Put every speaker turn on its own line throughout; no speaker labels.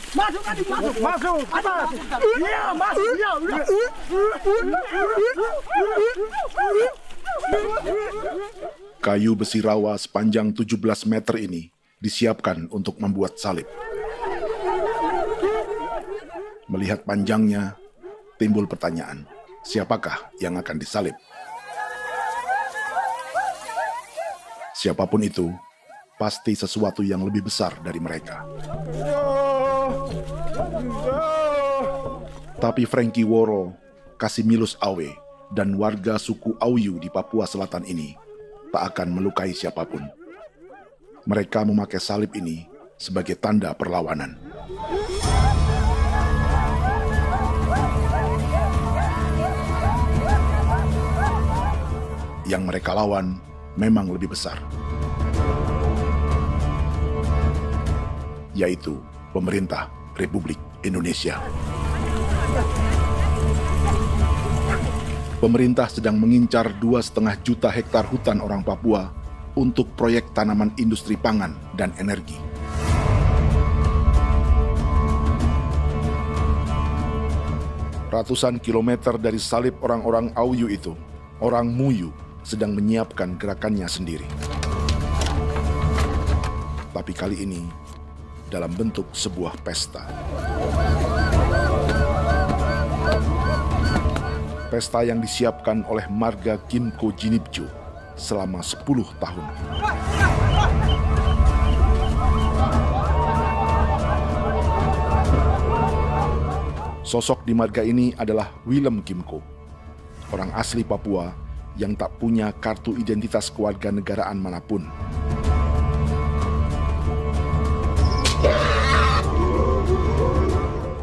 Masuk. Iya, masuk. Iya, udah.
Kayu besi rawa sepanjang 17 meter ini disiapkan untuk membuat salib. Melihat panjangnya, timbul pertanyaan, siapakah yang akan disalib? Siapapun itu, pasti sesuatu yang lebih besar dari mereka. Tapi Frankie Woro, Casimilus Awe, dan warga suku Auyu di Papua Selatan ini tak akan melukai siapapun. Mereka memakai salib ini sebagai tanda perlawanan. Yang mereka lawan memang lebih besar, yaitu pemerintah Republik Indonesia. Pemerintah sedang mengincar 2,5 juta hektar hutan orang Papua untuk proyek tanaman industri pangan dan energi. Ratusan kilometer dari salib orang-orang Auyu itu, orang Muyu sedang menyiapkan gerakannya sendiri. Tapi kali ini dalam bentuk sebuah pesta. Pesta yang disiapkan oleh marga Kimco Jinibju selama 10 tahun. Sosok di marga ini adalah Willem Kimco, orang asli Papua yang tak punya kartu identitas kewarganegaraan manapun.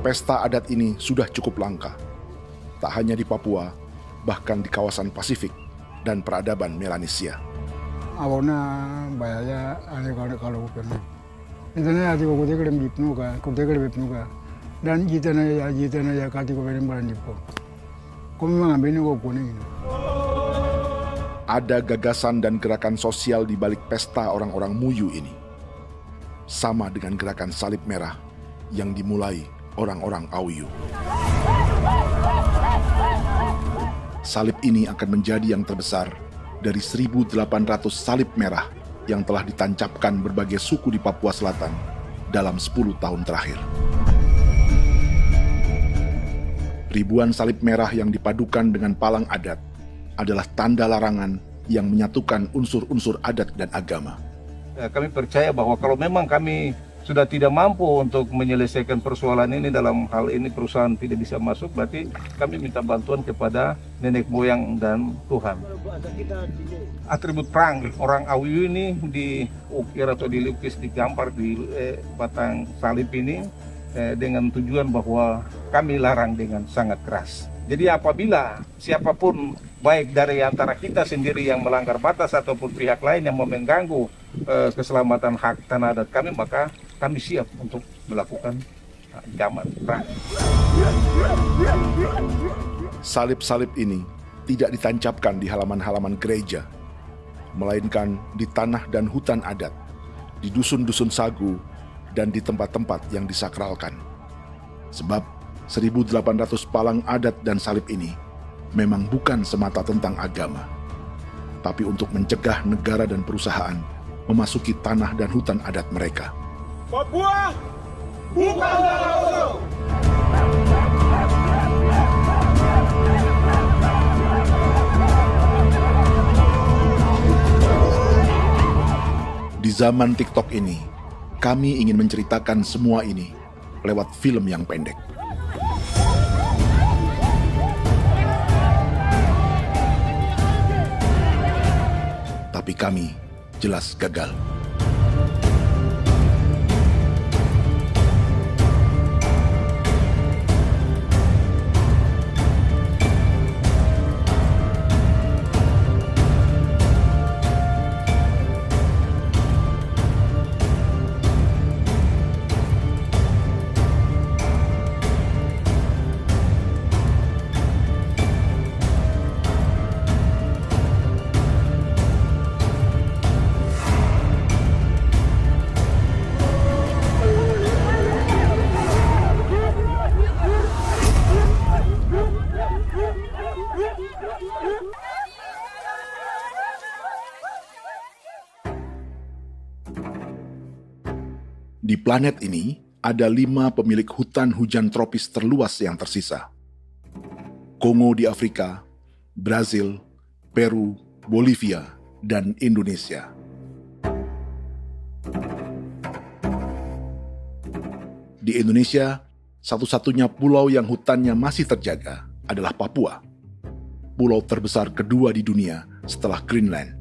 Pesta adat ini sudah cukup langka. Tak hanya di Papua, bahkan di kawasan Pasifik dan peradaban Melanesia.
Awalnya bayarnya kalau pernah. Internet ada kode kerem bipnuka, dan jitana ya kati ko berem baran dipo. Kami mengambil ko kuning.
Ada gagasan dan gerakan sosial di balik pesta orang-orang Muyu ini. Sama dengan gerakan salib merah yang dimulai orang-orang Auyu. Salib ini akan menjadi yang terbesar dari 1.800 salib merah yang telah ditancapkan berbagai suku di Papua Selatan dalam 10 tahun terakhir. Ribuan salib merah yang dipadukan dengan palang adat adalah tanda larangan yang menyatukan unsur-unsur adat dan agama.
Kami percaya bahwa kalau memang kami sudah tidak mampu untuk menyelesaikan persoalan ini, dalam hal ini perusahaan tidak bisa masuk, berarti kami minta bantuan kepada nenek moyang dan Tuhan. Atribut perang orang Auyu ini diukir atau dilukis, digambar di batang salib ini dengan tujuan bahwa kami larang dengan sangat keras. Jadi apabila siapapun, baik dari antara kita sendiri yang melanggar batas ataupun pihak lain yang mengganggu keselamatan hak tanah adat kami, maka kami siap untuk melakukan ancaman perang.
Salib-salib ini tidak ditancapkan di halaman-halaman gereja, melainkan di tanah dan hutan adat, di dusun-dusun sagu, dan di tempat-tempat yang disakralkan. Sebab 1.800 palang adat dan salib ini memang bukan semata tentang agama, tapi untuk mencegah negara dan perusahaan memasuki tanah dan hutan adat mereka.
Papua bukan negara kosong.
Di zaman TikTok ini, kami ingin menceritakan semua ini lewat film yang pendek. Tapi kami jelas gagal. Di planet ini, ada 5 pemilik hutan hujan tropis terluas yang tersisa. Kongo di Afrika, Brazil, Peru, Bolivia, dan Indonesia. Di Indonesia, satu-satunya pulau yang hutannya masih terjaga adalah Papua, pulau terbesar kedua di dunia setelah Greenland.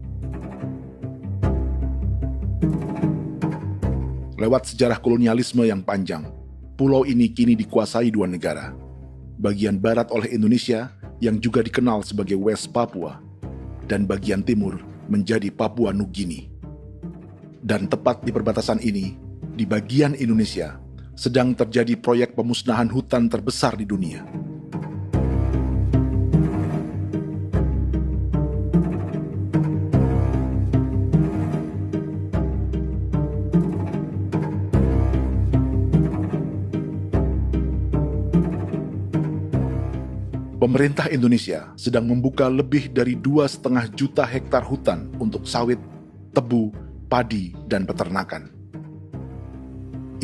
Lewat sejarah kolonialisme yang panjang, pulau ini kini dikuasai 2 negara. Bagian barat oleh Indonesia yang juga dikenal sebagai West Papua, dan bagian timur menjadi Papua Nugini. Dan tepat di perbatasan ini, di bagian Indonesia, sedang terjadi proyek pemusnahan hutan terbesar di dunia. Pemerintah Indonesia sedang membuka lebih dari 2,5 juta hektar hutan untuk sawit, tebu, padi, dan peternakan.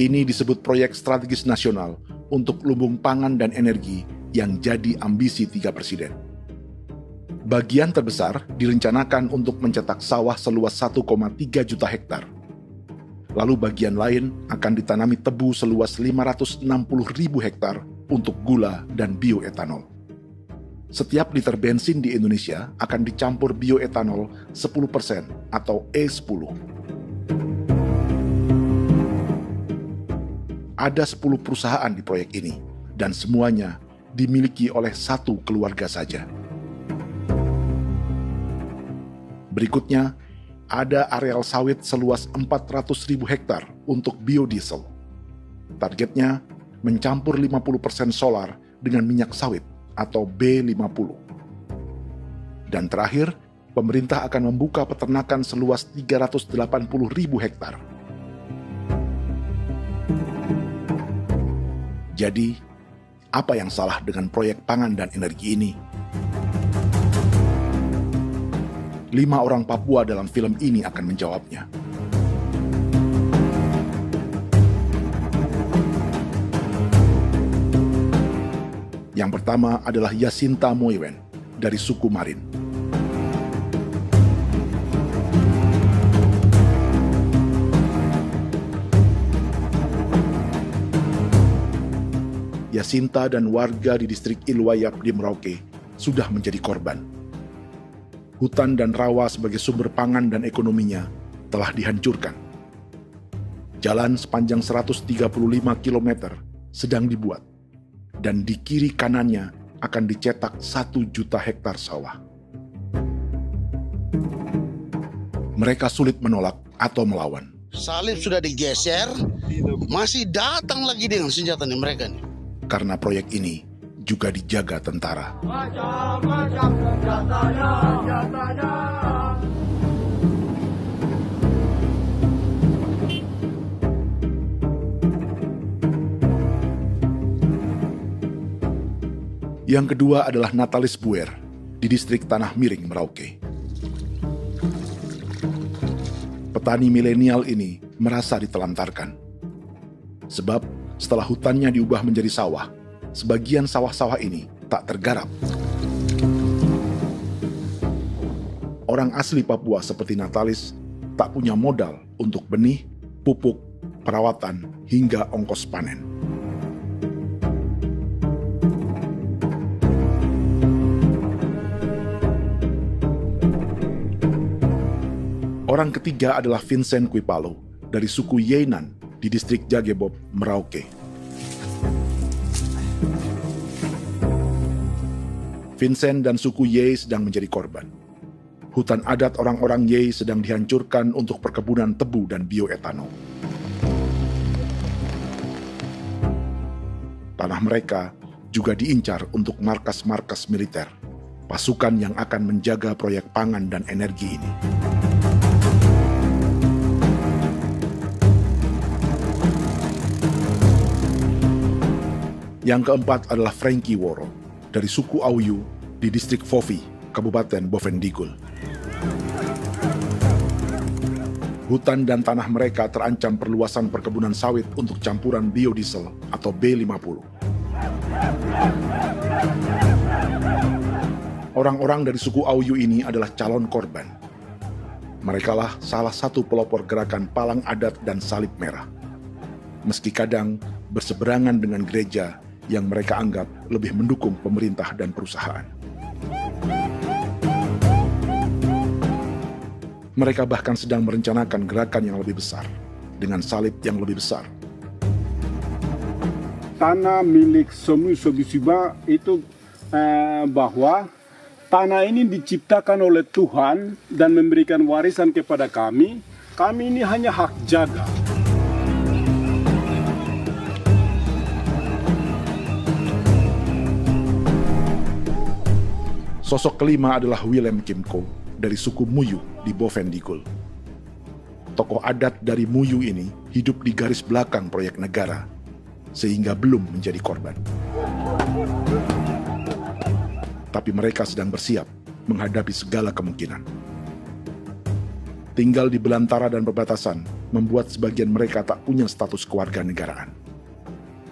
Ini disebut proyek strategis nasional untuk lumbung pangan dan energi yang jadi ambisi 3 presiden. Bagian terbesar direncanakan untuk mencetak sawah seluas 1,3 juta hektar. Lalu bagian lain akan ditanami tebu seluas 560.000 hektar untuk gula dan bioetanol. Setiap liter bensin di Indonesia akan dicampur bioetanol 10% atau E10. Ada 10 perusahaan di proyek ini, dan semuanya dimiliki oleh 1 keluarga saja. Berikutnya, ada areal sawit seluas 400.000 hektar untuk biodiesel. Targetnya mencampur 50% solar dengan minyak sawit atau B50. Dan terakhir, pemerintah akan membuka peternakan seluas 380.000 hektar. Jadi, apa yang salah dengan proyek pangan dan energi ini? 5 orang Papua dalam film ini akan menjawabnya. Yang pertama adalah Yasinta Moiwen dari suku Marin. Yasinta dan warga di distrik Ilwayap di Merauke sudah menjadi korban. Hutan dan rawa sebagai sumber pangan dan ekonominya telah dihancurkan. Jalan sepanjang 135 km sedang dibuat, dan di kiri kanannya akan dicetak 1 juta hektar sawah. Mereka sulit menolak atau melawan.
Salib sudah digeser, masih datang lagi dengan senjata mereka nih.
Karena proyek ini juga dijaga tentara.
Macam-macam senjatanya.
Yang kedua adalah Natalis Buer di distrik Tanah Miring, Merauke. Petani milenial ini merasa ditelantarkan. Sebab setelah hutannya diubah menjadi sawah, sebagian sawah-sawah ini tak tergarap. Orang asli Papua seperti Natalis tak punya modal untuk benih, pupuk, perawatan, hingga ongkos panen. Orang ketiga adalah Vincent Kuipalo dari suku Yenan di distrik Jagebob, Merauke. Vincent dan suku Ye sedang menjadi korban. Hutan adat orang-orang Ye sedang dihancurkan untuk perkebunan tebu dan bioetanol. Tanah mereka juga diincar untuk markas-markas militer, pasukan yang akan menjaga proyek pangan dan energi ini. Yang keempat adalah Frankie Woro dari suku Auyu di distrik Fofi, Kabupaten Bovendigul. Hutan dan tanah mereka terancam perluasan perkebunan sawit untuk campuran biodiesel atau B50. Orang-orang dari suku Auyu ini adalah calon korban. Merekalah salah satu pelopor gerakan Palang Adat dan Salib Merah. Meski kadang berseberangan dengan gereja yang mereka anggap lebih mendukung pemerintah dan perusahaan. Mereka bahkan sedang merencanakan gerakan yang lebih besar, dengan salib yang lebih besar.
Tanah milik Somu Sobisiba itu bahwa tanah ini diciptakan oleh Tuhan dan memberikan warisan kepada kami. Kami ini hanya hak jaga.
Sosok kelima adalah Willem Kimco dari suku Muyu di Bovendigul. Tokoh adat dari Muyu ini hidup di garis belakang proyek negara, sehingga belum menjadi korban. Tapi mereka sedang bersiap menghadapi segala kemungkinan. Tinggal di belantara dan perbatasan membuat sebagian mereka tak punya status kewarganegaraan.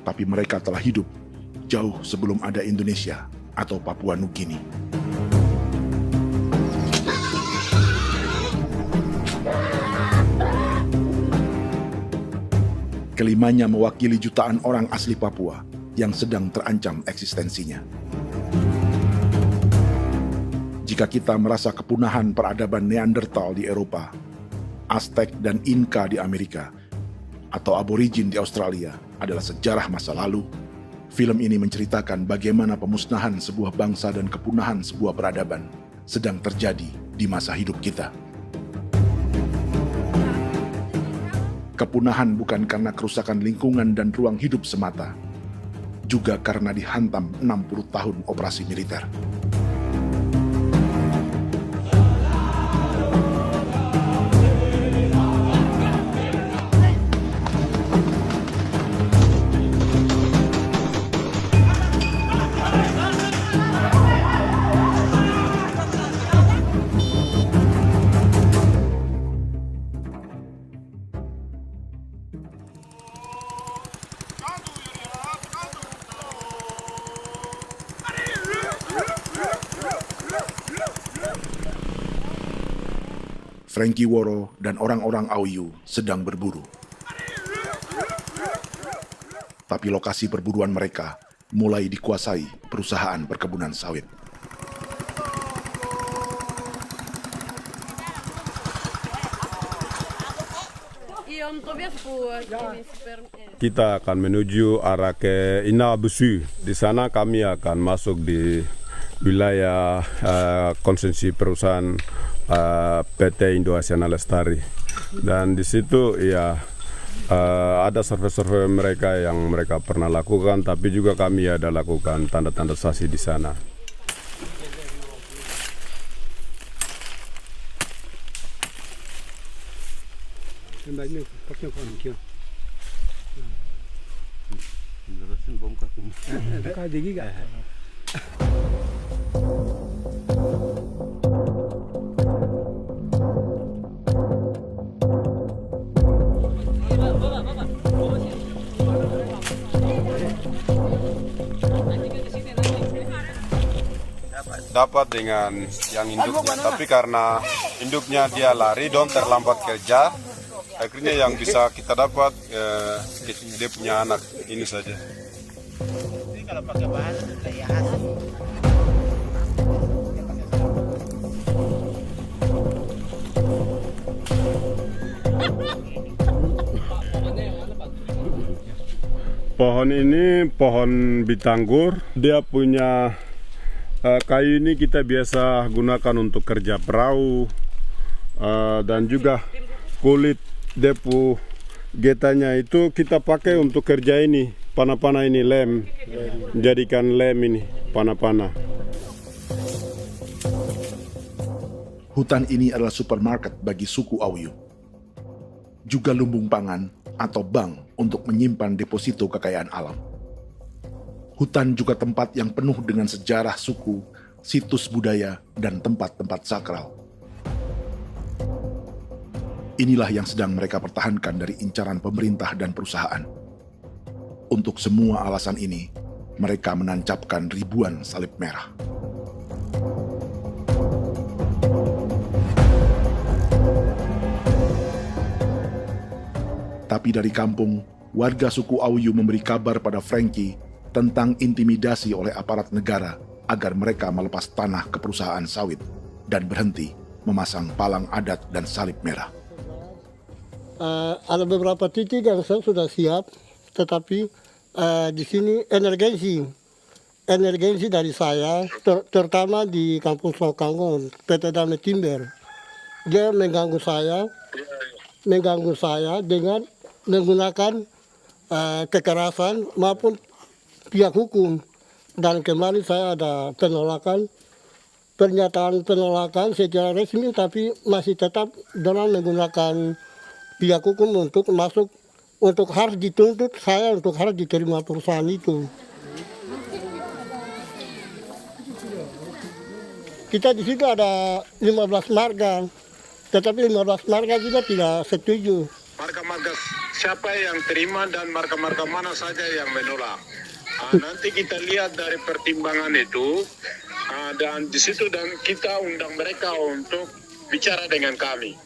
Tapi mereka telah hidup jauh sebelum ada Indonesia atau Papua Nugini. Kelimanya mewakili jutaan orang asli Papua yang sedang terancam eksistensinya. Jika kita merasa kepunahan peradaban Neanderthal di Eropa, Aztec dan Inca di Amerika, atau aborigin di Australia adalah sejarah masa lalu, film ini menceritakan bagaimana pemusnahan sebuah bangsa dan kepunahan sebuah peradaban sedang terjadi di masa hidup kita. Kepunahan bukan karena kerusakan lingkungan dan ruang hidup semata, juga karena dihantam 60 tahun operasi militer. Frankie Woro dan orang-orang Auyu sedang berburu. Tapi lokasi perburuan mereka mulai dikuasai perusahaan perkebunan sawit.
Kita akan menuju arah ke Inabusu. Di sana kami akan masuk di wilayah konsesi perusahaan PT Indo Asiana Lestari, dan di situ ya ada survei-survei mereka yang mereka pernah lakukan, tapi juga kami ada lakukan tanda-tanda saksi di sana. Dapat dengan yang induknya, tapi karena induknya dia lari dan terlambat kerja, akhirnya yang bisa kita dapat dia punya anak ini saja.
Ini kalau pakai bahan kayak hasil.
Pohon ini pohon bitanggur, dia punya kayu ini kita biasa gunakan untuk kerja perahu, dan juga kulit depu getanya itu kita pakai untuk kerja ini, panah-panah ini lem, jadikan lem ini, panah-panah.
Hutan ini adalah supermarket bagi suku Auyu. Juga lumbung pangan atau bank untuk menyimpan deposito kekayaan alam. Hutan juga tempat yang penuh dengan sejarah suku, situs budaya, dan tempat-tempat sakral. Inilah yang sedang mereka pertahankan dari incaran pemerintah dan perusahaan. Untuk semua alasan ini, mereka menancapkan ribuan salib merah. Tapi dari kampung, warga suku Auyu memberi kabar pada Frankie tentang intimidasi oleh aparat negara agar mereka melepas tanah ke perusahaan sawit dan berhenti memasang palang adat dan salib merah.
Ada beberapa titik yang saya sudah siap, tetapi di sini emergensi dari saya, terutama di Kampung Sokangon, PT Damai Timber. Dia mengganggu saya dengan menggunakan kekerasan maupun pihak hukum. Dan kemarin saya ada pernyataan penolakan secara resmi, tapi masih tetap dengan menggunakan pihak hukum untuk masuk, untuk harus dituntut saya untuk harus diterima perusahaan itu. Kita di situ ada 15 marga, tetapi 15 marga juga tidak setuju.
Marga-marga siapa yang terima dan marga-marga mana saja yang menolak. Nanti kita lihat dari pertimbangan itu, dan di situ dan kita undang mereka untuk bicara dengan kami.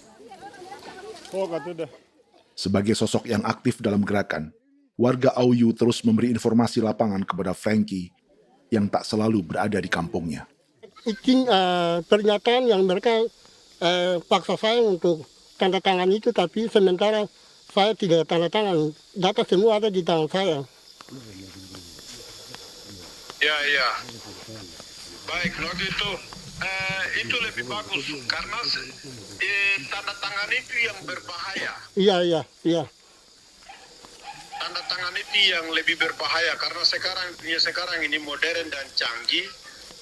Sebagai sosok yang aktif dalam gerakan, warga Auyu terus memberi informasi lapangan kepada Frankie yang tak selalu berada di kampungnya.
Izin pernyataan yang mereka paksa saya untuk tanda tangan itu, tapi sementara saya tidak tanda tangan. Data semua ada di tangan saya.
Ya. Baik, kalau gitu itu lebih bagus karena tanda tangan itu yang berbahaya.
Iya.
Tanda tangan itu yang lebih berbahaya karena sekarang ini modern dan canggih,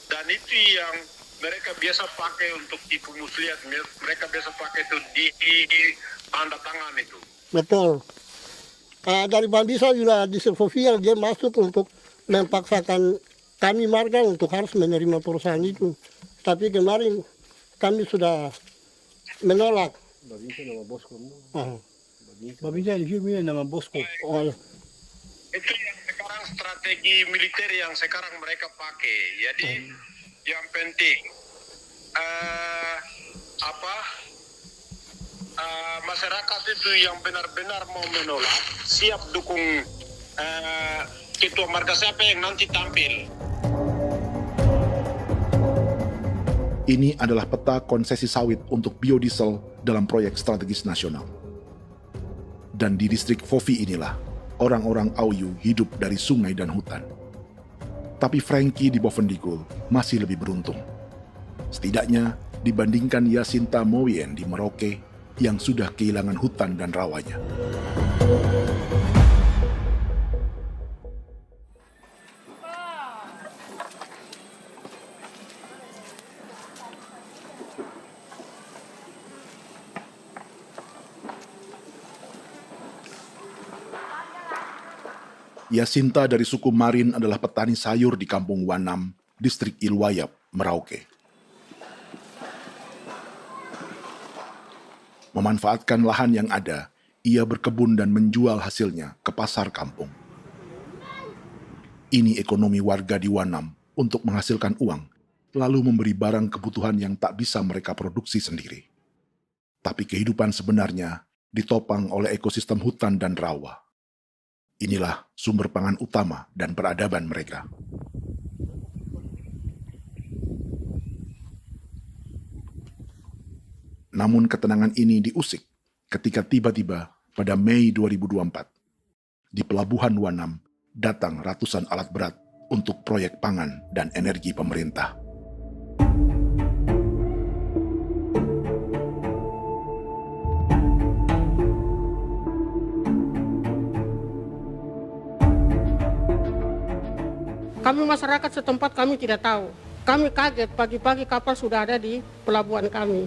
dan itu yang mereka biasa pakai untuk tipu muslihat. Mereka biasa pakai itu di tanda tangan itu.
Betul. Dari Bambisa juga di Sofia dia masuk untuk memaksakan kami marga untuk harus menerima perusahaan itu. Tapi kemarin kami sudah menolak.
Babinsa nama bosku. Babinsa di sini nama bosku.
Itu yang sekarang strategi militer yang sekarang mereka pakai. Jadi yang penting masyarakat itu yang benar-benar mau menolak siap dukung ketua marga siapa yang nanti tampil.
Ini adalah peta konsesi sawit untuk biodiesel dalam proyek strategis nasional. Dan di distrik Fofi inilah, orang-orang Auyu hidup dari sungai dan hutan. Tapi Frankie di Bovendigul masih lebih beruntung. Setidaknya dibandingkan Yasinta Moyen di Merauke yang sudah kehilangan hutan dan rawanya. Yasinta dari suku Marin adalah petani sayur di Kampung Wanam, distrik Ilwayap, Merauke. Memanfaatkan lahan yang ada, ia berkebun dan menjual hasilnya ke pasar kampung. Ini ekonomi warga di Wanam untuk menghasilkan uang, lalu memberi barang kebutuhan yang tak bisa mereka produksi sendiri. Tapi kehidupan sebenarnya ditopang oleh ekosistem hutan dan rawa. Inilah sumber pangan utama dan peradaban mereka. Namun ketenangan ini diusik ketika tiba-tiba pada Mei 2024, di Pelabuhan Wanam datang ratusan alat berat untuk proyek pangan dan energi pemerintah.
Kami masyarakat setempat kami tidak tahu. Kami kaget pagi-pagi kapal sudah ada di pelabuhan kami.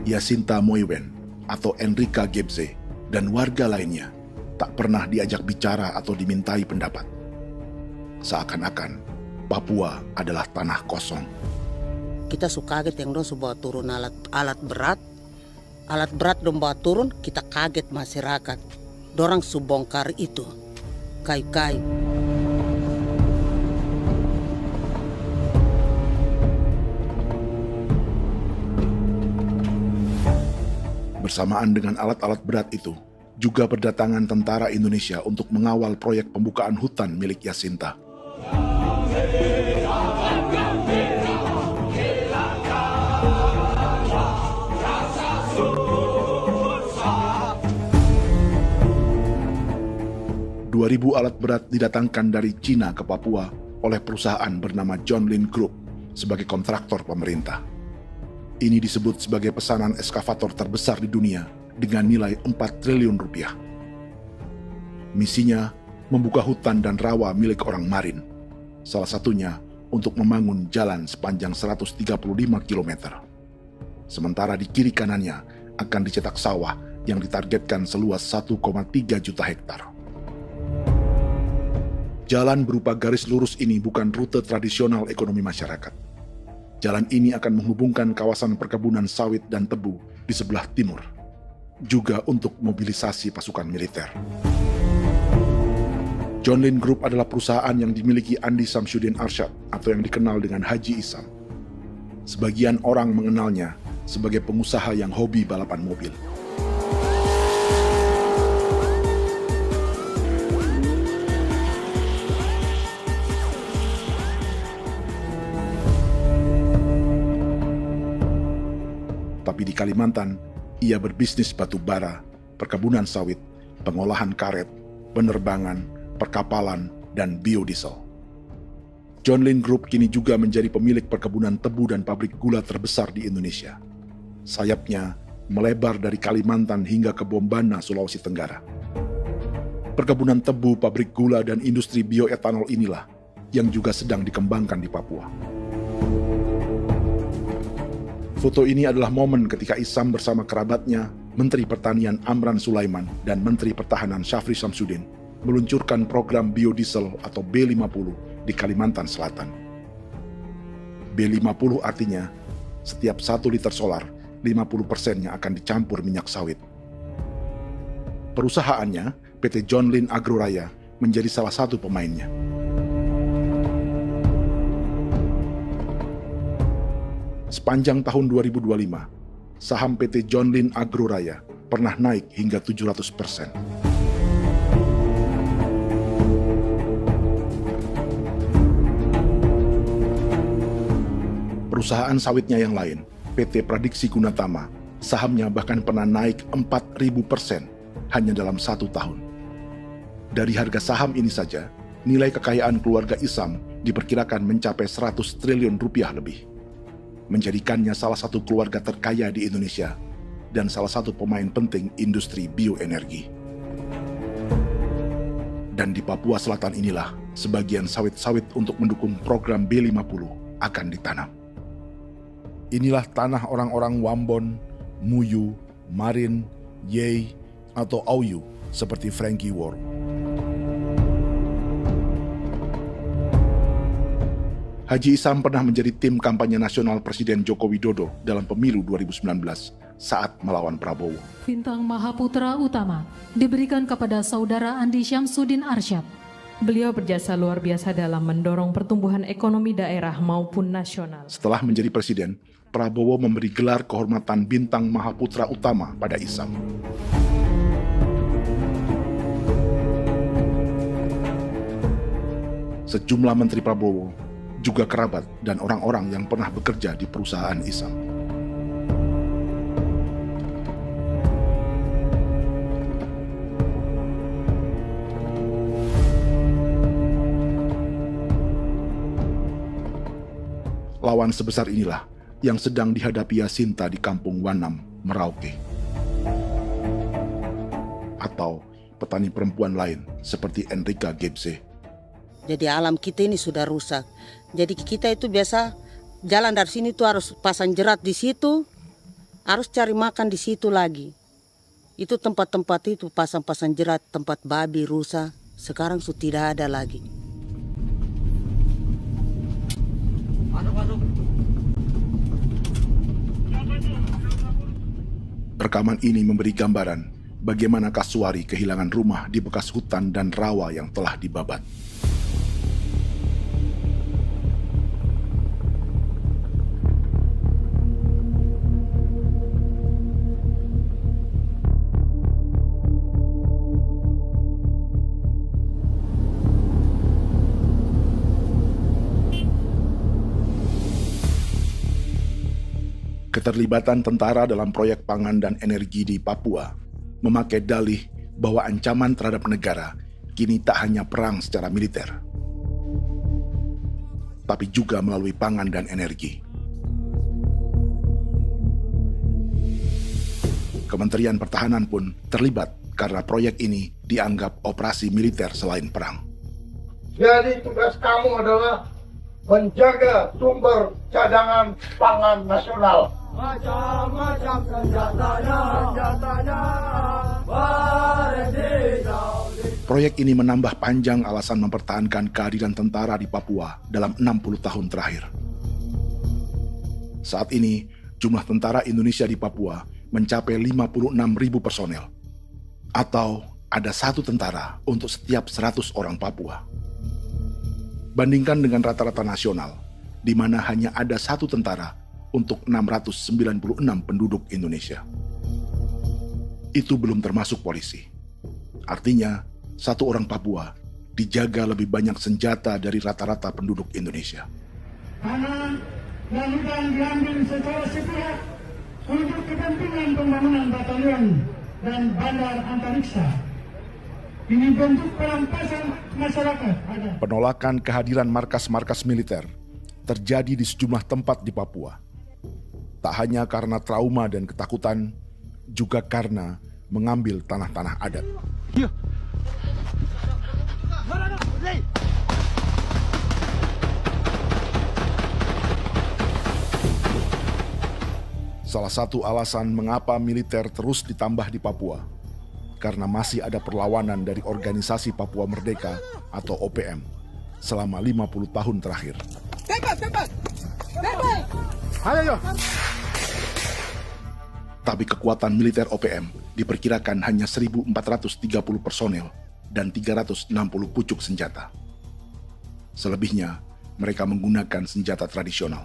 Yasinta Moywen atau Enrika Gebze dan warga lainnya tak pernah diajak bicara atau dimintai pendapat. Seakan-akan Papua adalah tanah kosong.
Kita suka kaget yang dong bawa turun alat berat dong bawa turun, kita kaget masyarakat. Dorang subongkar itu kayu-kayu.
Bersamaan dengan alat-alat berat itu, juga berdatangan tentara Indonesia untuk mengawal proyek pembukaan hutan milik Jacinta. Ribu alat berat didatangkan dari Cina ke Papua oleh perusahaan bernama John Lin Group sebagai kontraktor pemerintah. Ini disebut sebagai pesanan eskavator terbesar di dunia dengan nilai 4 triliun rupiah. Misinya membuka hutan dan rawa milik orang Marin, salah satunya untuk membangun jalan sepanjang 135 km. Sementara di kiri kanannya akan dicetak sawah yang ditargetkan seluas 1,3 juta hektar. Jalan berupa garis lurus ini bukan rute tradisional ekonomi masyarakat. Jalan ini akan menghubungkan kawasan perkebunan sawit dan tebu di sebelah timur, juga untuk mobilisasi pasukan militer. John Lin Group adalah perusahaan yang dimiliki Andi Samsudin Arsyad atau yang dikenal dengan Haji Isam. Sebagian orang mengenalnya sebagai pengusaha yang hobi balapan mobil. Tapi di Kalimantan, ia berbisnis batu bara, perkebunan sawit, pengolahan karet, penerbangan, perkapalan, dan biodiesel. John Lin Group kini juga menjadi pemilik perkebunan tebu dan pabrik gula terbesar di Indonesia. Sayapnya melebar dari Kalimantan hingga ke Bombana, Sulawesi Tenggara. Perkebunan tebu, pabrik gula, dan industri bioetanol inilah yang juga sedang dikembangkan di Papua. Foto ini adalah momen ketika Isam bersama kerabatnya, Menteri Pertanian Amran Sulaiman dan Menteri Pertahanan Syafri Samsudin meluncurkan program biodiesel atau B50 di Kalimantan Selatan. B50 artinya setiap 1 liter solar, 50%-nya akan dicampur minyak sawit. Perusahaannya, PT John Lin Agroraya, menjadi salah satu pemainnya. Sepanjang tahun 2025, saham PT John Lin Agroraya pernah naik hingga 700%. Perusahaan sawitnya yang lain, PT Pradiksi Gunatama, sahamnya bahkan pernah naik 4.000% hanya dalam 1 tahun. Dari harga saham ini saja, nilai kekayaan keluarga Isam diperkirakan mencapai 100 triliun rupiah lebih, menjadikannya salah satu keluarga terkaya di Indonesia dan salah satu pemain penting industri bioenergi. Dan di Papua Selatan inilah sebagian sawit-sawit untuk mendukung program B50 akan ditanam. Inilah tanah orang-orang Wambon, Muyu, Marin, Yei, atau Auyu seperti Frankie Ward. Haji Isam pernah menjadi tim kampanye nasional Presiden Joko Widodo dalam pemilu 2019 saat melawan Prabowo.
Bintang Mahaputra Utama diberikan kepada Saudara Andi Syamsuddin Arsyad. Beliau berjasa luar biasa dalam mendorong pertumbuhan ekonomi daerah maupun nasional.
Setelah menjadi presiden, Prabowo memberi gelar kehormatan Bintang Mahaputra Utama pada Isam. Sejumlah menteri Prabowo, juga kerabat dan orang-orang yang pernah bekerja di perusahaan Isam. Lawan sebesar inilah yang sedang dihadapi Jacinta di kampung Wanam, Merauke. Atau petani perempuan lain seperti Enrika Gebze.
Jadi alam kita ini sudah rusak. Jadi kita itu biasa jalan dari sini tuh harus pasang jerat di situ, harus cari makan di situ lagi. Itu tempat-tempat itu pasang-pasang jerat, tempat babi, rusa, sekarang sudah tidak ada lagi.
Rekaman ini memberi gambaran bagaimana Kasuari kehilangan rumah di bekas hutan dan rawa yang telah dibabat. Keterlibatan tentara dalam proyek pangan dan energi di Papua memakai dalih bahwa ancaman terhadap negara kini tak hanya perang secara militer, tapi juga melalui pangan dan energi. Kementerian Pertahanan pun terlibat karena proyek ini dianggap operasi militer selain perang.
Jadi tugas kamu adalah menjaga sumber cadangan pangan nasional. Macam-macam senjatanya,
Proyek ini menambah panjang alasan mempertahankan kehadiran tentara di Papua dalam 60 tahun terakhir. Saat ini, jumlah tentara Indonesia di Papua mencapai 56.000 personel, atau ada 1 tentara untuk setiap 100 orang Papua. Bandingkan dengan rata-rata nasional, di mana hanya ada 1 tentara untuk 696 penduduk Indonesia. Itu belum termasuk polisi. Artinya, 1 orang Papua dijaga lebih banyak senjata dari rata-rata penduduk Indonesia.
Tanah dan hutan diambil secara sepihak untuk kepentingan pembangunan batalion dan bandar antariksa. Ini bentuk perampasan masyarakat.
Penolakan kehadiran markas-markas militer terjadi di sejumlah tempat di Papua. Tak hanya karena trauma dan ketakutan, juga karena mengambil tanah-tanah adat. Salah satu alasan mengapa militer terus ditambah di Papua, karena masih ada perlawanan dari Organisasi Papua Merdeka atau OPM selama 50 tahun terakhir. Ayo. Tapi kekuatan militer OPM diperkirakan hanya 1.430 personel dan 360 pucuk senjata. Selebihnya, mereka menggunakan senjata tradisional.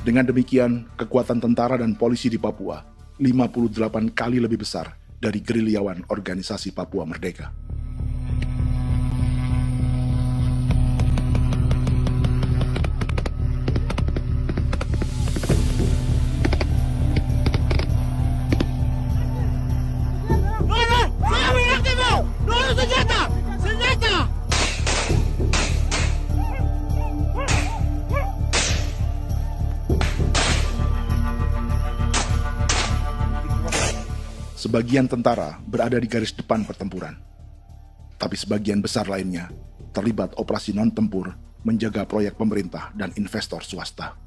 Dengan demikian, kekuatan tentara dan polisi di Papua 58 kali lebih besar dari gerilyawan Organisasi Papua Merdeka. Sebagian tentara berada di garis depan pertempuran, tapi sebagian besar lainnya terlibat operasi non-tempur menjaga proyek pemerintah dan investor swasta.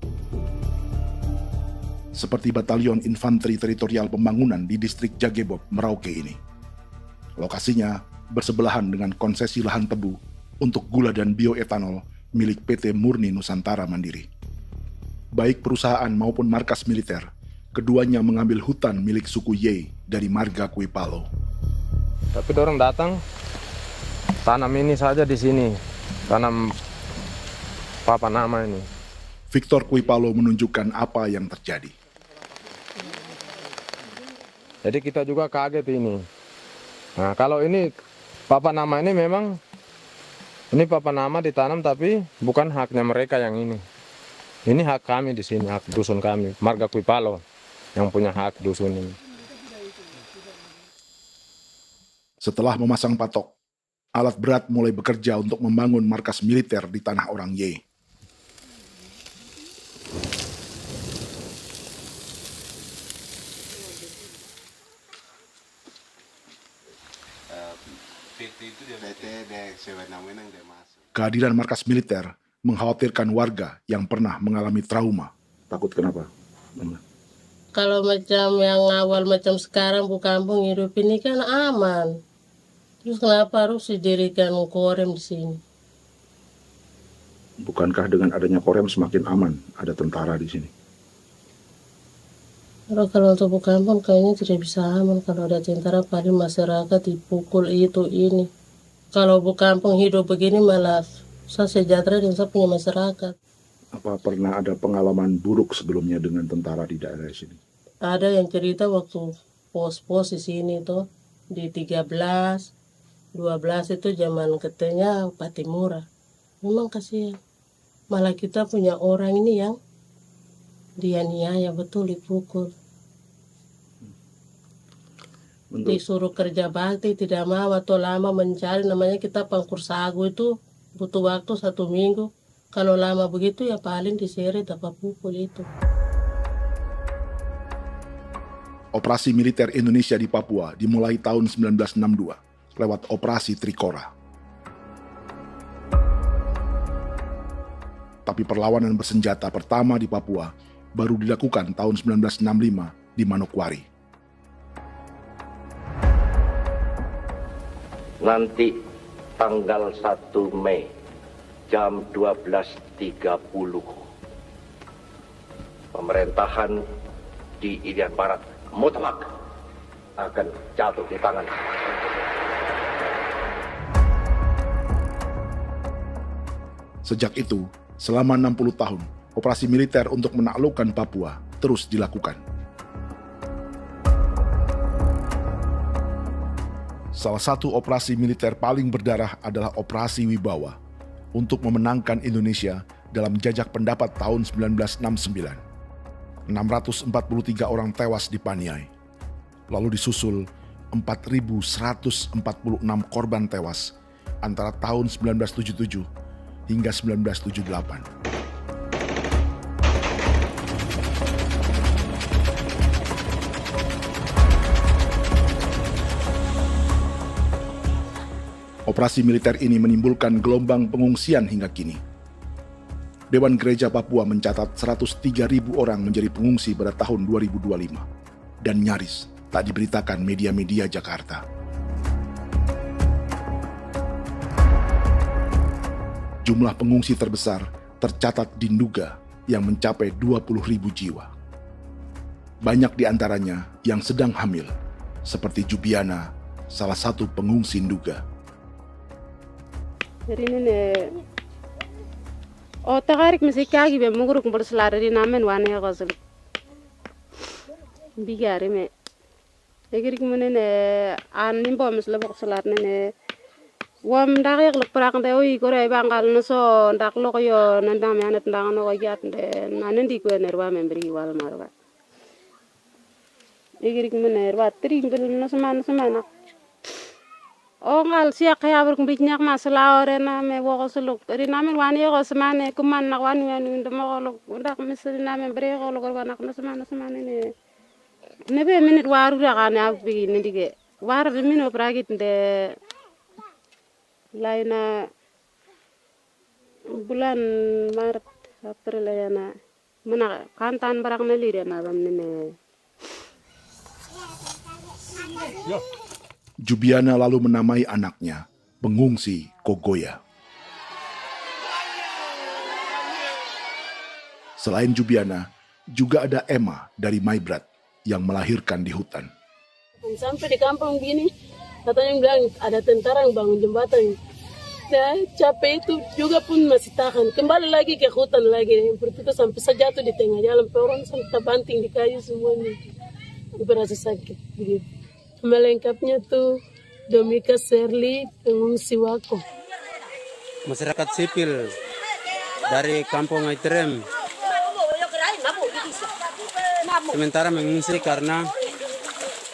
Seperti Batalion Infanteri Teritorial Pembangunan di distrik Jagebob, Merauke ini. Lokasinya bersebelahan dengan konsesi lahan tebu untuk gula dan bioetanol milik PT Murni Nusantara Mandiri. Baik perusahaan maupun markas militer, keduanya mengambil hutan milik suku Ye dari marga Kuipalo.
Tapi dorong datang, tanam ini saja di sini, tanam papan nama ini.
Victor Kuipalo menunjukkan apa yang terjadi.
Jadi kita juga kaget ini. Nah, kalau ini papan nama ini memang, ini papan nama ditanam tapi bukan haknya mereka yang ini. Ini hak kami di sini, hak dusun kami, marga Kuipalo yang punya hak dusun ini.
Setelah memasang patok, alat berat mulai bekerja untuk membangun markas militer di tanah orang Ye. Kehadiran markas militer mengkhawatirkan warga yang pernah mengalami trauma. Takut kenapa?
Kalau macam yang awal macam sekarang bu kampung hidup ini kan aman. Terus kenapa harus didirikan korem di sini?
Bukankah dengan adanya Korem semakin aman ada tentara di sini?
Kalau untuk kampung kayaknya tidak bisa aman kalau ada tentara, paling masyarakat dipukul itu ini. Kalau kampung hidup begini malah saya sejahtera dan saya punya masyarakat.
Apa pernah ada pengalaman buruk sebelumnya dengan tentara di daerah sini?
Ada yang cerita waktu pos-pos di sini tuh di 13, 12 itu zaman katanya Patimura. Memang kasihan. Malah kita punya orang ini yang dianiaya betul, dipukul. Disuruh kerja bakti tidak mau atau lama mencari, namanya kita pangkur sagu itu butuh waktu 1 minggu. Kalau lama begitu ya paling diseret apa pukul itu.
Operasi militer Indonesia di Papua dimulai tahun 1962 lewat Operasi Trikora. Tapi perlawanan bersenjata pertama di Papua baru dilakukan tahun 1965 di Manokwari.
Nanti tanggal 1 Mei jam 12.30 pemerintahan di Irian Barat mutlak akan jatuh di tangan.
Sejak itu, selama 60 tahun, operasi militer untuk menaklukkan Papua terus dilakukan. Salah satu operasi militer paling berdarah adalah Operasi Wibawa untuk memenangkan Indonesia dalam jajak pendapat tahun 1969. 643 orang tewas di Paniai. Lalu disusul 4.146 korban tewas antara tahun 1977 hingga 1978. Operasi militer ini menimbulkan gelombang pengungsian hingga kini. Dewan Gereja Papua mencatat 103.000 orang menjadi pengungsi pada tahun 2025 dan nyaris tak diberitakan media-media Jakarta. Jumlah pengungsi terbesar tercatat di Nduga yang mencapai 20.000 jiwa. Banyak di antaranya yang sedang hamil, seperti Jubiana, salah satu pengungsi Nduga.
Jadi ini tagarik mesti kagi be muguruk berselari di namen wane gosel bigari me egirik menene an nimbo misle bok selar nene wam dak yak lek prak de oi gore bangal no so ndak lo yo nandam yanet ndang no yat de nanen di ko nerwa membri wal marwa egirik mener wa tri bel no semana ngal siya kaya berkumpit nyak masalah orena me woko suluk ri namen wani ko semane kuman nak wani ndemo ko ndak misri namen bre ko lo nak no semana ne be minit waru da kana bi ni dige war be mino pragit de laina bulan Maret April yana mana kantan barang na lire na bam ne
Jubiana lalu menamai anaknya pengungsi Kogoya. Selain Jubiana, juga ada Emma dari Maibrat yang melahirkan di hutan.
Sampai di kampung gini, katanya bilang ada tentara yang bangun jembatan. Nah, capek itu juga pun masih tahan. Kembali lagi ke hutan lagi. Seperti itu sampai sejatuh di tengah jalan. Orang sampai banting di kayu semuanya. Berasa sakit begitu. Melengkapnya tuh Domika Serli, pengungsi Wako.
Masyarakat sipil dari kampung Aitrem sementara mengungsi karena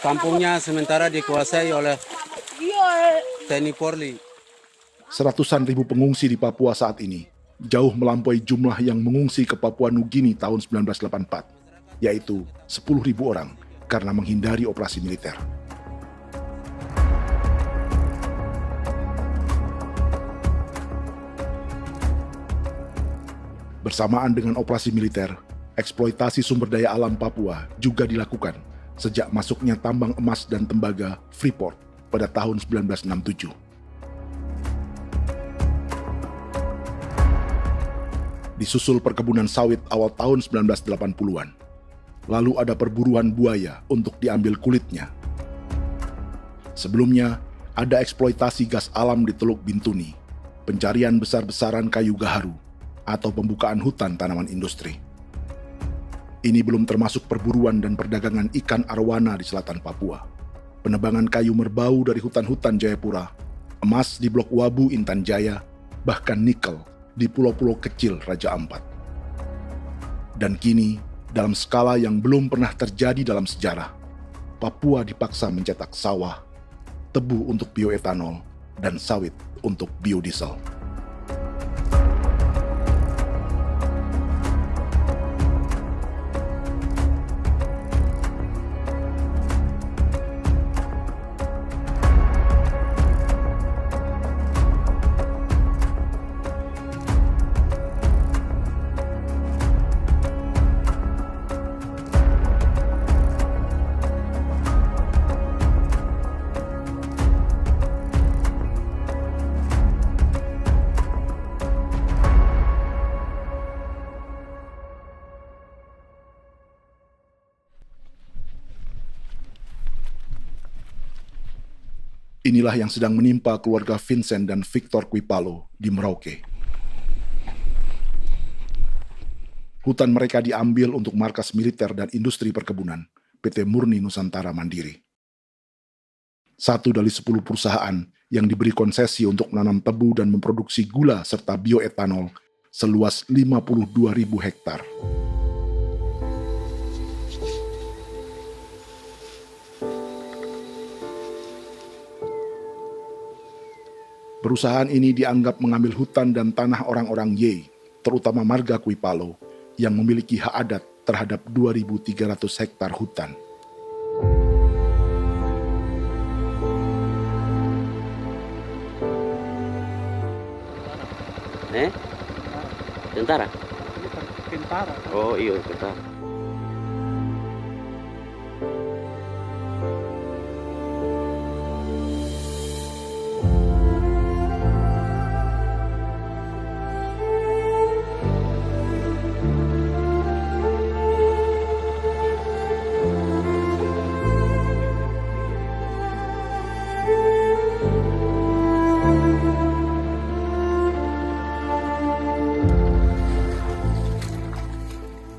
kampungnya sementara dikuasai oleh TNI Polri.
Seratusan ribu pengungsi di Papua saat ini jauh melampaui jumlah yang mengungsi ke Papua Nugini tahun 1984, yaitu 10.000 orang karena menghindari operasi militer. Bersamaan dengan operasi militer, eksploitasi sumber daya alam Papua juga dilakukan sejak masuknya tambang emas dan tembaga Freeport pada tahun 1967. Disusul perkebunan sawit awal tahun 1980-an. Lalu ada perburuan buaya untuk diambil kulitnya. Sebelumnya, ada eksploitasi gas alam di Teluk Bintuni, pencarian besar-besaran kayu gaharu, atau pembukaan hutan tanaman industri. Ini belum termasuk perburuan dan perdagangan ikan arwana di selatan Papua, penebangan kayu merbau dari hutan-hutan Jayapura, emas di Blok Wabu Intan Jaya, bahkan nikel di pulau-pulau kecil Raja Ampat. Dan kini, dalam skala yang belum pernah terjadi dalam sejarah, Papua dipaksa mencetak sawah, tebu untuk bioetanol, dan sawit untuk biodiesel. Inilah yang sedang menimpa keluarga Vincent dan Victor Kuipalo di Merauke. Hutan mereka diambil untuk markas militer dan industri perkebunan, PT Murni Nusantara Mandiri. 1 dari 10 perusahaan yang diberi konsesi untuk menanam tebu dan memproduksi gula serta bioetanol seluas 52.000 hektar. Perusahaan ini dianggap mengambil hutan dan tanah orang-orang Ye, terutama marga Kuipalo, yang memiliki hak adat terhadap 2.300 hektar hutan.
Tentara?
Tentara.
Oh iya, tentara.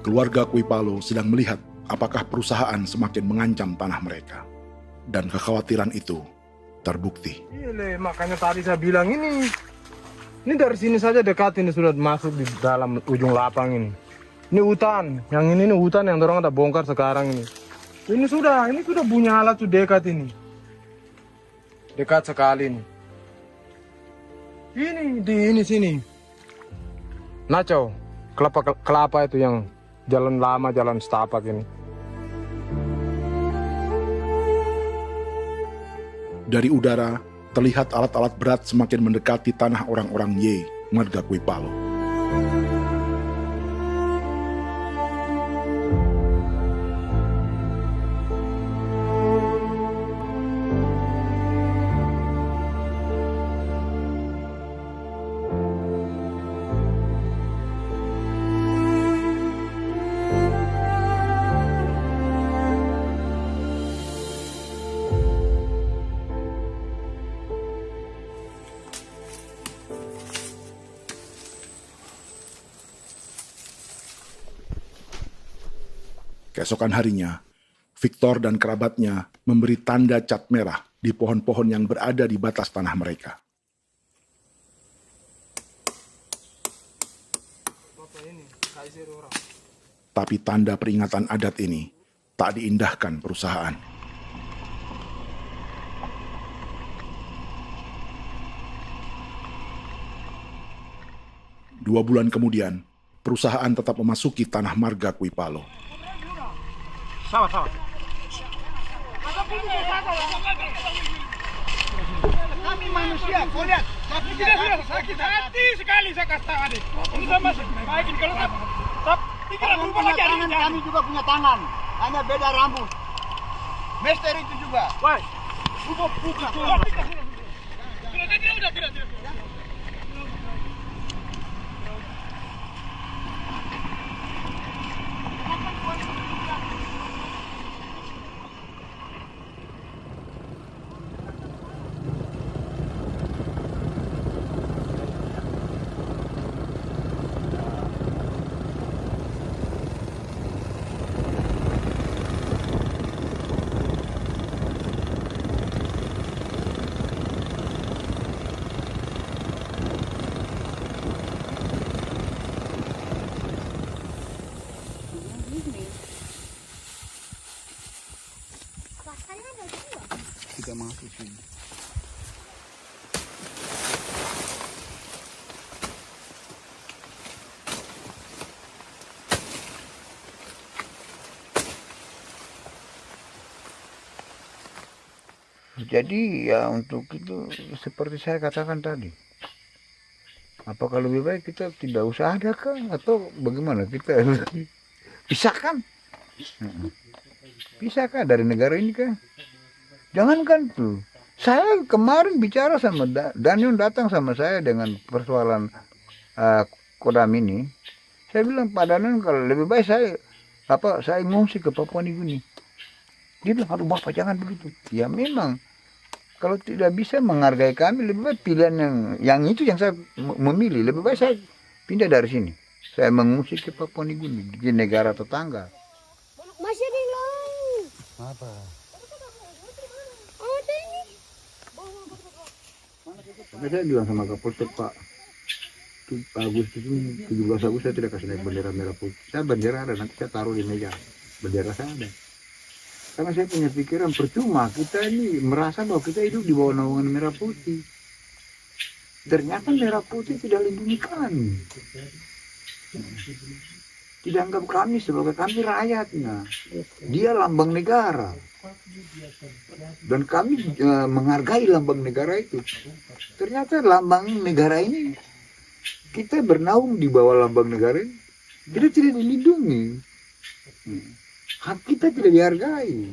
Keluarga Kuipalo sedang melihat apakah perusahaan semakin mengancam tanah mereka. Dan kekhawatiran itu terbukti.
Iya, makanya tadi saya bilang ini dari sini saja dekat ini sudah masuk di dalam ujung lapang ini. Ini hutan, yang ini hutan yang orang ada bongkar sekarang ini. Ini sudah punya alat sudah dekat ini. Dekat sekali ini. Ini sini. Nacau, kelapa itu yang jalan lama, jalan setapak ini.
Dari udara, terlihat alat-alat berat semakin mendekati tanah orang-orang Ye, marga Kuipalo. Keesokan harinya, Victor dan kerabatnya memberi tanda cat merah di pohon-pohon yang berada di batas tanah mereka. Tapi tanda peringatan adat ini tak diindahkan perusahaan. Dua bulan kemudian, perusahaan tetap memasuki tanah marga Kuipalo.
Sama. Kami manusia, kau lihat. Tapi tidak sudah sakit hati sekali saya kata adik. Ini sama baik ini kalau tidak berubah lagi adik. Kami juga punya tangan, hanya beda rambut. Mister itu juga. Wah, buka. Tidak.
masuk sini.
Jadi ya untuk itu seperti saya katakan tadi, apakah lebih baik kita tidak usah ada kan atau bagaimana, kita pisahkan, pisahkan dari negara ini kan, jangankan tuh. Saya kemarin bicara sama Daniel, datang sama saya dengan persoalan Kodam ini. Saya bilang, Pak Daniel, kalau lebih baik saya ngungsi ke Papua Nugini. Dia bilang, aduh Bapak jangan begitu. Ya memang, kalau tidak bisa menghargai kami, lebih baik pilihan yang itu yang saya memilih. Lebih baik saya pindah dari sini. Saya mengungsi ke Papua Nugini, di negara tetangga.
Masih di laut.
Apa?
Ada ini.
Saya bilang sama Kapolsek, Pak, Agustus ini, 17 Agustus saya tidak kasih naik bendera merah putih. Saya bendera ada, nanti saya taruh di meja. Bendera saya ada. Karena saya punya pikiran percuma kita ini merasa bahwa kita hidup di bawah naungan merah putih. Ternyata merah putih tidak lindungi kami. Tidak anggap kami sebagai kami rakyatnya. Dia lambang negara. Dan kami menghargai lambang negara itu. Ternyata lambang negara ini, kita bernaung di bawah lambang negara ini, kita tidak dilindungi. Hak kita tidak dihargai.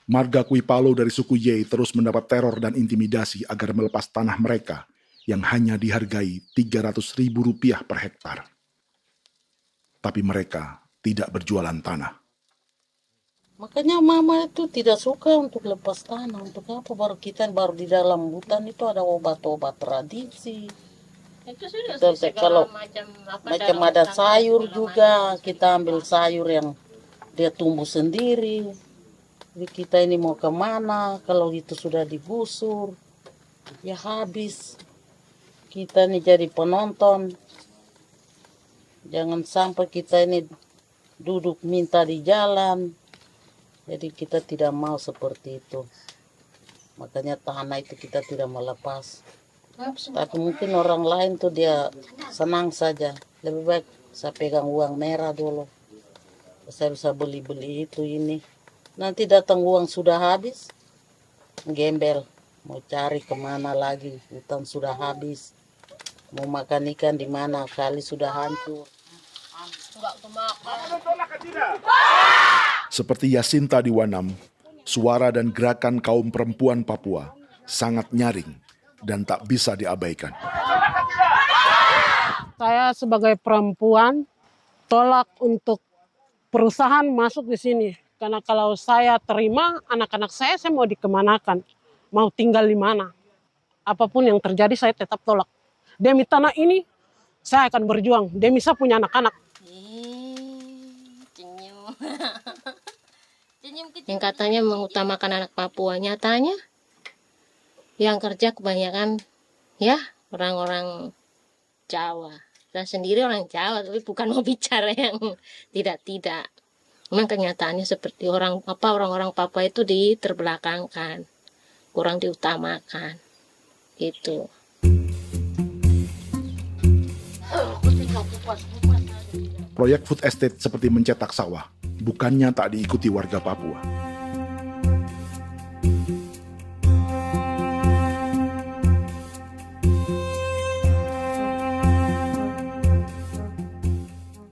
Marga Kuipalo dari suku Ye terus mendapat teror dan intimidasi agar melepas tanah mereka yang hanya dihargai Rp300.000 per hektar. Tapi mereka tidak berjualan tanah.
Makanya mama itu tidak suka untuk lepas tanah. Untuk apa? Baru di dalam hutan itu ada obat-obat tradisi.
Itu sudah
Kalau
macam
ada sayur juga, kita ambil sayur yang dia tumbuh sendiri. Jadi kita ini mau kemana, kalau itu sudah digusur, ya habis. Kita ini jadi penonton. Jangan sampai kita ini duduk minta di jalan. Jadi kita tidak mau seperti itu. Makanya tanah itu kita tidak melepas. Tapi mungkin orang lain tuh dia senang saja. Lebih baik saya pegang uang merah dulu. Saya bisa beli-beli itu ini. Nanti datang uang sudah habis, gembel, mau cari kemana lagi, hutan sudah habis, mau makan ikan di mana, kali sudah hancur.
Seperti Yasinta di Wanam, suara dan gerakan kaum perempuan Papua sangat nyaring dan tak bisa diabaikan.
Saya sebagai perempuan tolak untuk perusahaan masuk di sini. Karena kalau saya terima anak-anak saya mau dikemanakan, mau tinggal di mana. Apapun yang terjadi saya tetap tolak. Demi tanah ini saya akan berjuang, demi saya punya anak-anak.
Yang katanya mengutamakan anak Papua, nyatanya yang kerja kebanyakan ya orang-orang Jawa. Dan sendiri orang Jawa, tapi bukan mau bicara yang tidak-tidak. Memang kenyataannya seperti orang-orang Papua itu diterbelakangkan, kurang diutamakan, gitu.
Proyek food estate seperti mencetak sawah, bukannya tak diikuti warga Papua.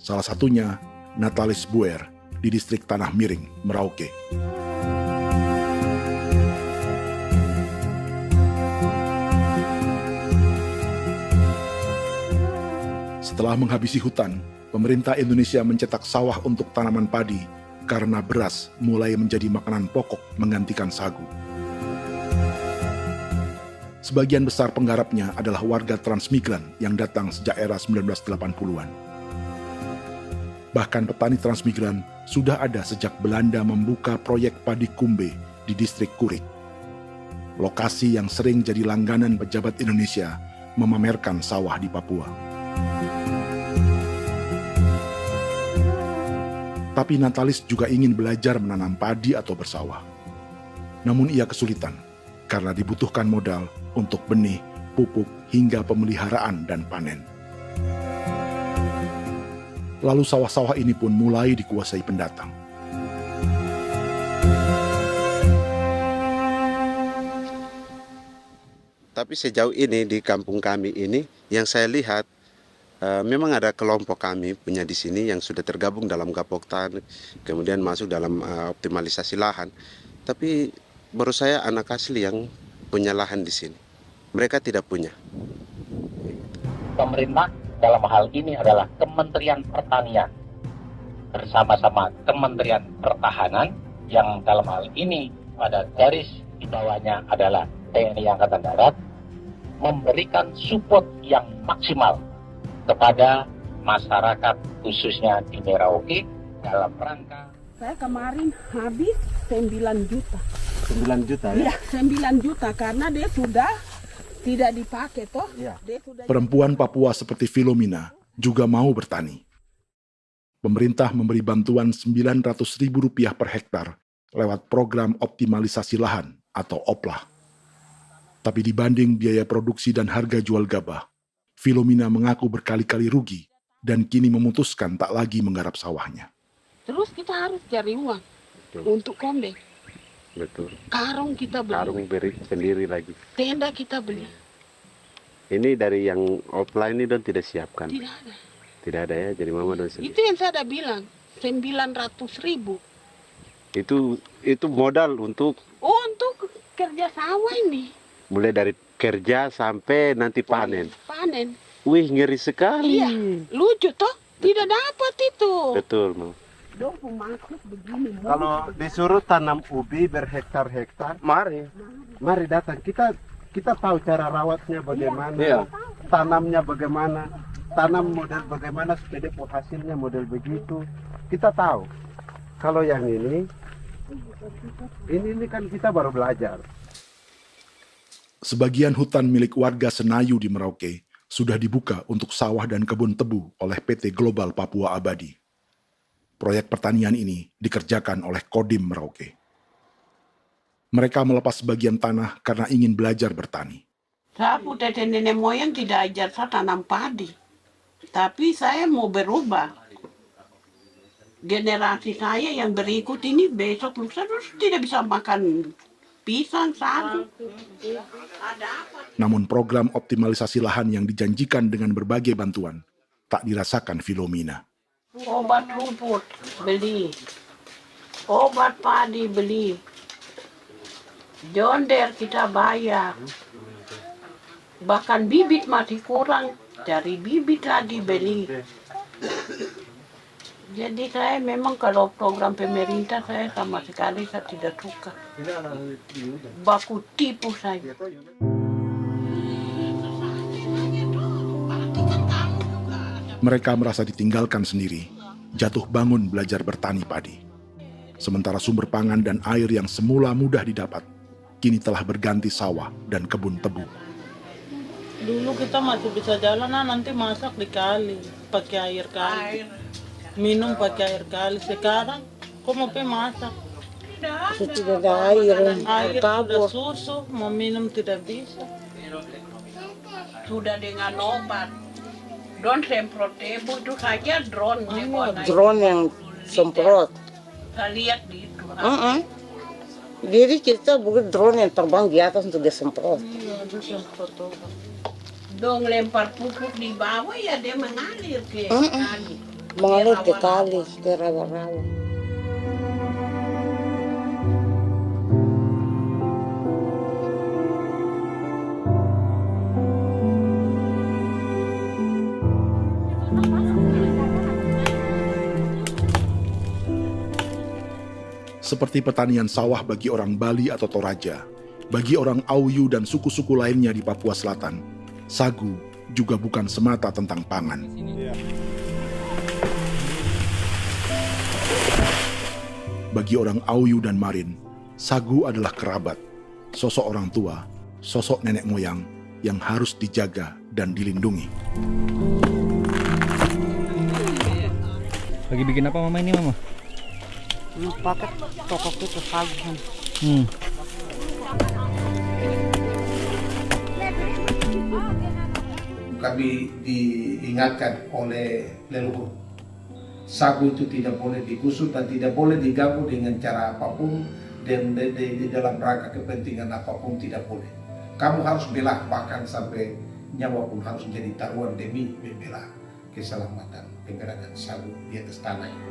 Salah satunya Natalis Buer di distrik Tanah Miring, Merauke. Setelah menghabisi hutan, pemerintah Indonesia mencetak sawah untuk tanaman padi karena beras mulai menjadi makanan pokok menggantikan sagu. Sebagian besar penggarapnya adalah warga transmigran yang datang sejak era 1980-an. Bahkan petani transmigran sudah ada sejak Belanda membuka proyek padi kumbe di distrik Kurik. Lokasi yang sering jadi langganan pejabat Indonesia memamerkan sawah di Papua. Tapi Natalis juga ingin belajar menanam padi atau bersawah. Namun ia kesulitan karena dibutuhkan modal untuk benih, pupuk, hingga pemeliharaan dan panen. Lalu sawah-sawah ini pun mulai dikuasai pendatang.
Tapi sejauh ini di kampung kami ini yang saya lihat memang ada kelompok kami punya di sini yang sudah tergabung dalam Gapoktan, kemudian masuk dalam optimalisasi lahan. Tapi baru saya anak asli yang punya lahan di sini. Mereka tidak punya.
Pemerintah dalam hal ini adalah Kementerian Pertanian bersama-sama Kementerian Pertahanan yang dalam hal ini pada garis di bawahnya adalah TNI Angkatan Darat, memberikan support yang maksimal kepada masyarakat khususnya di Merauke dalam rangka.
Saya kemarin habis 9 juta.
9 juta ya?
Iya, 9 juta karena dia sudah tidak dipakai toh. Ya.
Perempuan Papua seperti Filomina juga mau bertani. Pemerintah memberi bantuan Rp900.000 per hektar lewat program optimalisasi lahan atau OPLAH. Tapi dibanding biaya produksi dan harga jual gabah, Filomina mengaku berkali-kali rugi dan kini memutuskan tak lagi menggarap sawahnya.
Terus kita harus cari uang untuk kombe.
Betul.
Karung kita beli.
Karung beri sendiri lagi.
Tenda kita beli.
Ini dari yang offline ini don tidak siapkan.
Tidak ada.
Tidak ada ya, jadi mama don sendiri.
Itu yang saya udah bilang, 900.000.
Itu modal untuk
kerja sawah ini.
Mulai dari kerja sampai nanti panen.
Panen.
Wih, ngeri sekali.
Iya, lucu toh? Tidak dapat itu.
Betul, Mam. Kalau disuruh tanam ubi berhektar-hektar, mari datang. Kita tahu cara rawatnya bagaimana, iya. Tanamnya bagaimana, tanam model bagaimana supaya hasilnya model begitu. Kita tahu. Kalau yang ini kan kita baru belajar.
Sebagian hutan milik warga Senayu di Merauke sudah dibuka untuk sawah dan kebun tebu oleh PT Global Papua Abadi. Proyek pertanian ini dikerjakan oleh Kodim Merauke. Mereka melepas sebagian tanah karena ingin belajar bertani.
Saya punya nenek moyang tidak ajar saya tanam padi. Tapi saya mau berubah. Generasi saya yang berikut ini besok lusa tidak bisa makan pisang, sagu.
Namun program optimalisasi lahan yang dijanjikan dengan berbagai bantuan tak dirasakan Filomina.
Obat rumput beli, obat padi beli, jonder kita bayar, bahkan bibit masih kurang, cari bibit lagi beli. Jadi saya memang kalau program pemerintah saya sama sekali saya tidak suka. Baku tipu saya.
Mereka merasa ditinggalkan sendiri, jatuh bangun belajar bertani padi. Sementara sumber pangan dan air yang semula mudah didapat, kini telah berganti sawah dan kebun tebu.
Dulu kita masih bisa jalan, nanti masak di kali, pakai air kali. Minum pakai air kali. Sekarang, kok mau masak?
Tidak ada air.
Air sudah susu, mau minum tidak bisa.
Sudah dengan obat. Drone semprot tebu itu saja drone.
Drone yang semprot.
Saya lihat di itu.
Jadi kita bukan drone yang terbang di atas untuk disemprot.
Iya, itu semprot obat.
Dong lempar pupuk di bawah ya dia mengalir ke kali.
Mengalir ke kali, ke rawa-rawa.
Seperti pertanian sawah bagi orang Bali atau Toraja, Bagi orang Auyu dan suku-suku lainnya di Papua Selatan, sagu juga bukan semata tentang pangan. Bagi orang Auyu dan Marin, sagu adalah kerabat, sosok orang tua, sosok nenek moyang yang harus dijaga dan dilindungi.
Lagi bikin apa mama ini mama?
Pakai toko itu sagu.
Kami diingatkan oleh leluhur, sagu itu tidak boleh digusur dan tidak boleh diganggu dengan cara apapun, dan di dalam rangka kepentingan apapun tidak boleh. Kamu harus bela, bahkan sampai nyawa pun harus menjadi taruhan demi membela keselamatan penggerakkan sagu di atas tanah ini.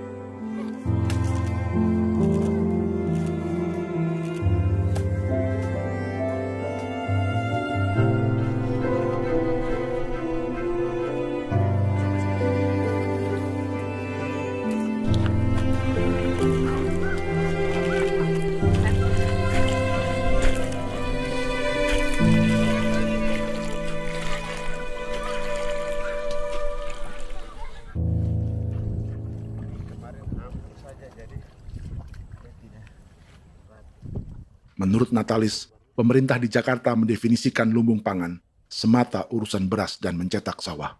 Menurut Natalis, pemerintah di Jakarta mendefinisikan lumbung pangan semata urusan beras dan mencetak sawah.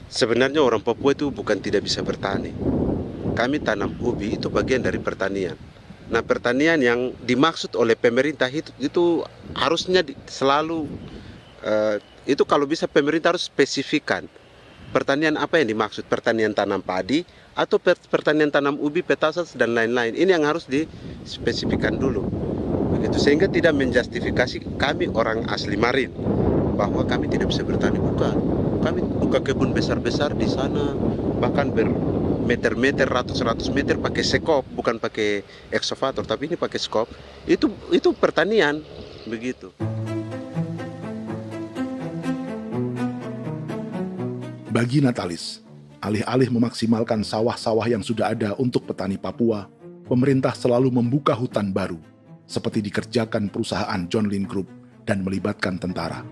Sebenarnya orang Papua itu bukan tidak bisa bertani. Kami tanam ubi itu bagian dari pertanian. Nah, pertanian yang dimaksud oleh pemerintah itu harusnya selalu, itu kalau bisa pemerintah harus spesifikkan. Pertanian apa yang dimaksud? Pertanian tanam padi atau pertanian tanam ubi, petasan dan lain-lain. Ini yang harus dispesifikkan dulu. Begitu, sehingga tidak menjustifikasi kami orang asli Marin bahwa kami tidak bisa bertani. Bukan. Kami buka kebun besar-besar di sana, bahkan bermeter-meter, ratus-ratus meter pakai sekop, bukan pakai ekskavator, tapi ini pakai skop. Itu pertanian, begitu.
Bagi Natalis, alih-alih memaksimalkan sawah-sawah yang sudah ada untuk petani Papua, pemerintah selalu membuka hutan baru, seperti dikerjakan perusahaan John Lynn Group dan melibatkan tentara.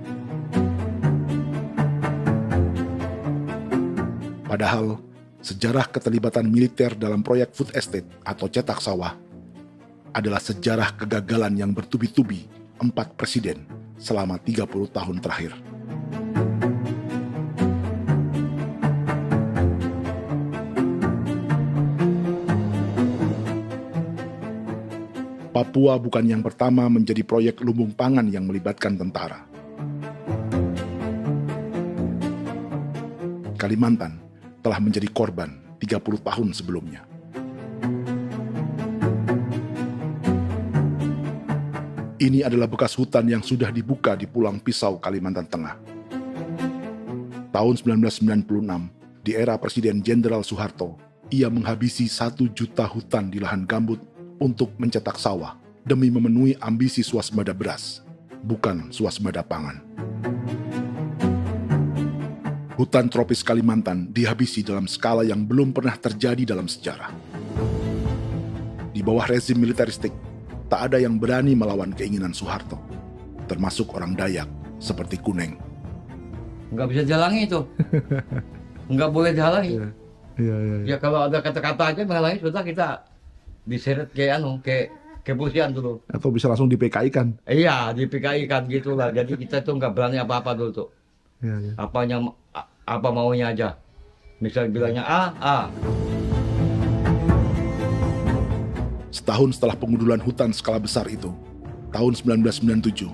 Padahal, sejarah keterlibatan militer dalam proyek food estate atau cetak sawah adalah sejarah kegagalan yang bertubi-tubi 4 presiden selama 30 tahun terakhir. Papua bukan yang pertama menjadi proyek lumbung pangan yang melibatkan tentara. Kalimantan telah menjadi korban 30 tahun sebelumnya. Ini adalah bekas hutan yang sudah dibuka di Pulang Pisau, Kalimantan Tengah. Tahun 1996, di era Presiden Jenderal Soeharto, ia menghabisi 1 juta hutan di lahan gambut untuk mencetak sawah demi memenuhi ambisi swasembada beras, bukan swasembada pangan. Hutan tropis Kalimantan dihabisi dalam skala yang belum pernah terjadi dalam sejarah. Di bawah rezim militeristik, tak ada yang berani melawan keinginan Soeharto, termasuk orang Dayak seperti Kuneng.
Nggak bisa dihalangi itu. Nggak boleh dihalangi. Ya kalau ada kata-kata aja menghalangi, sudah kita diseret ke kepolisian dulu.
Atau bisa langsung di PKI-kan.
Iya, di PKI-kan gitulah. Jadi kita tuh nggak berani apa-apa dulu tuh.
Ya.
Apa maunya aja. Misal bilangnya A.
Setahun setelah pengundulan hutan skala besar itu, tahun 1997,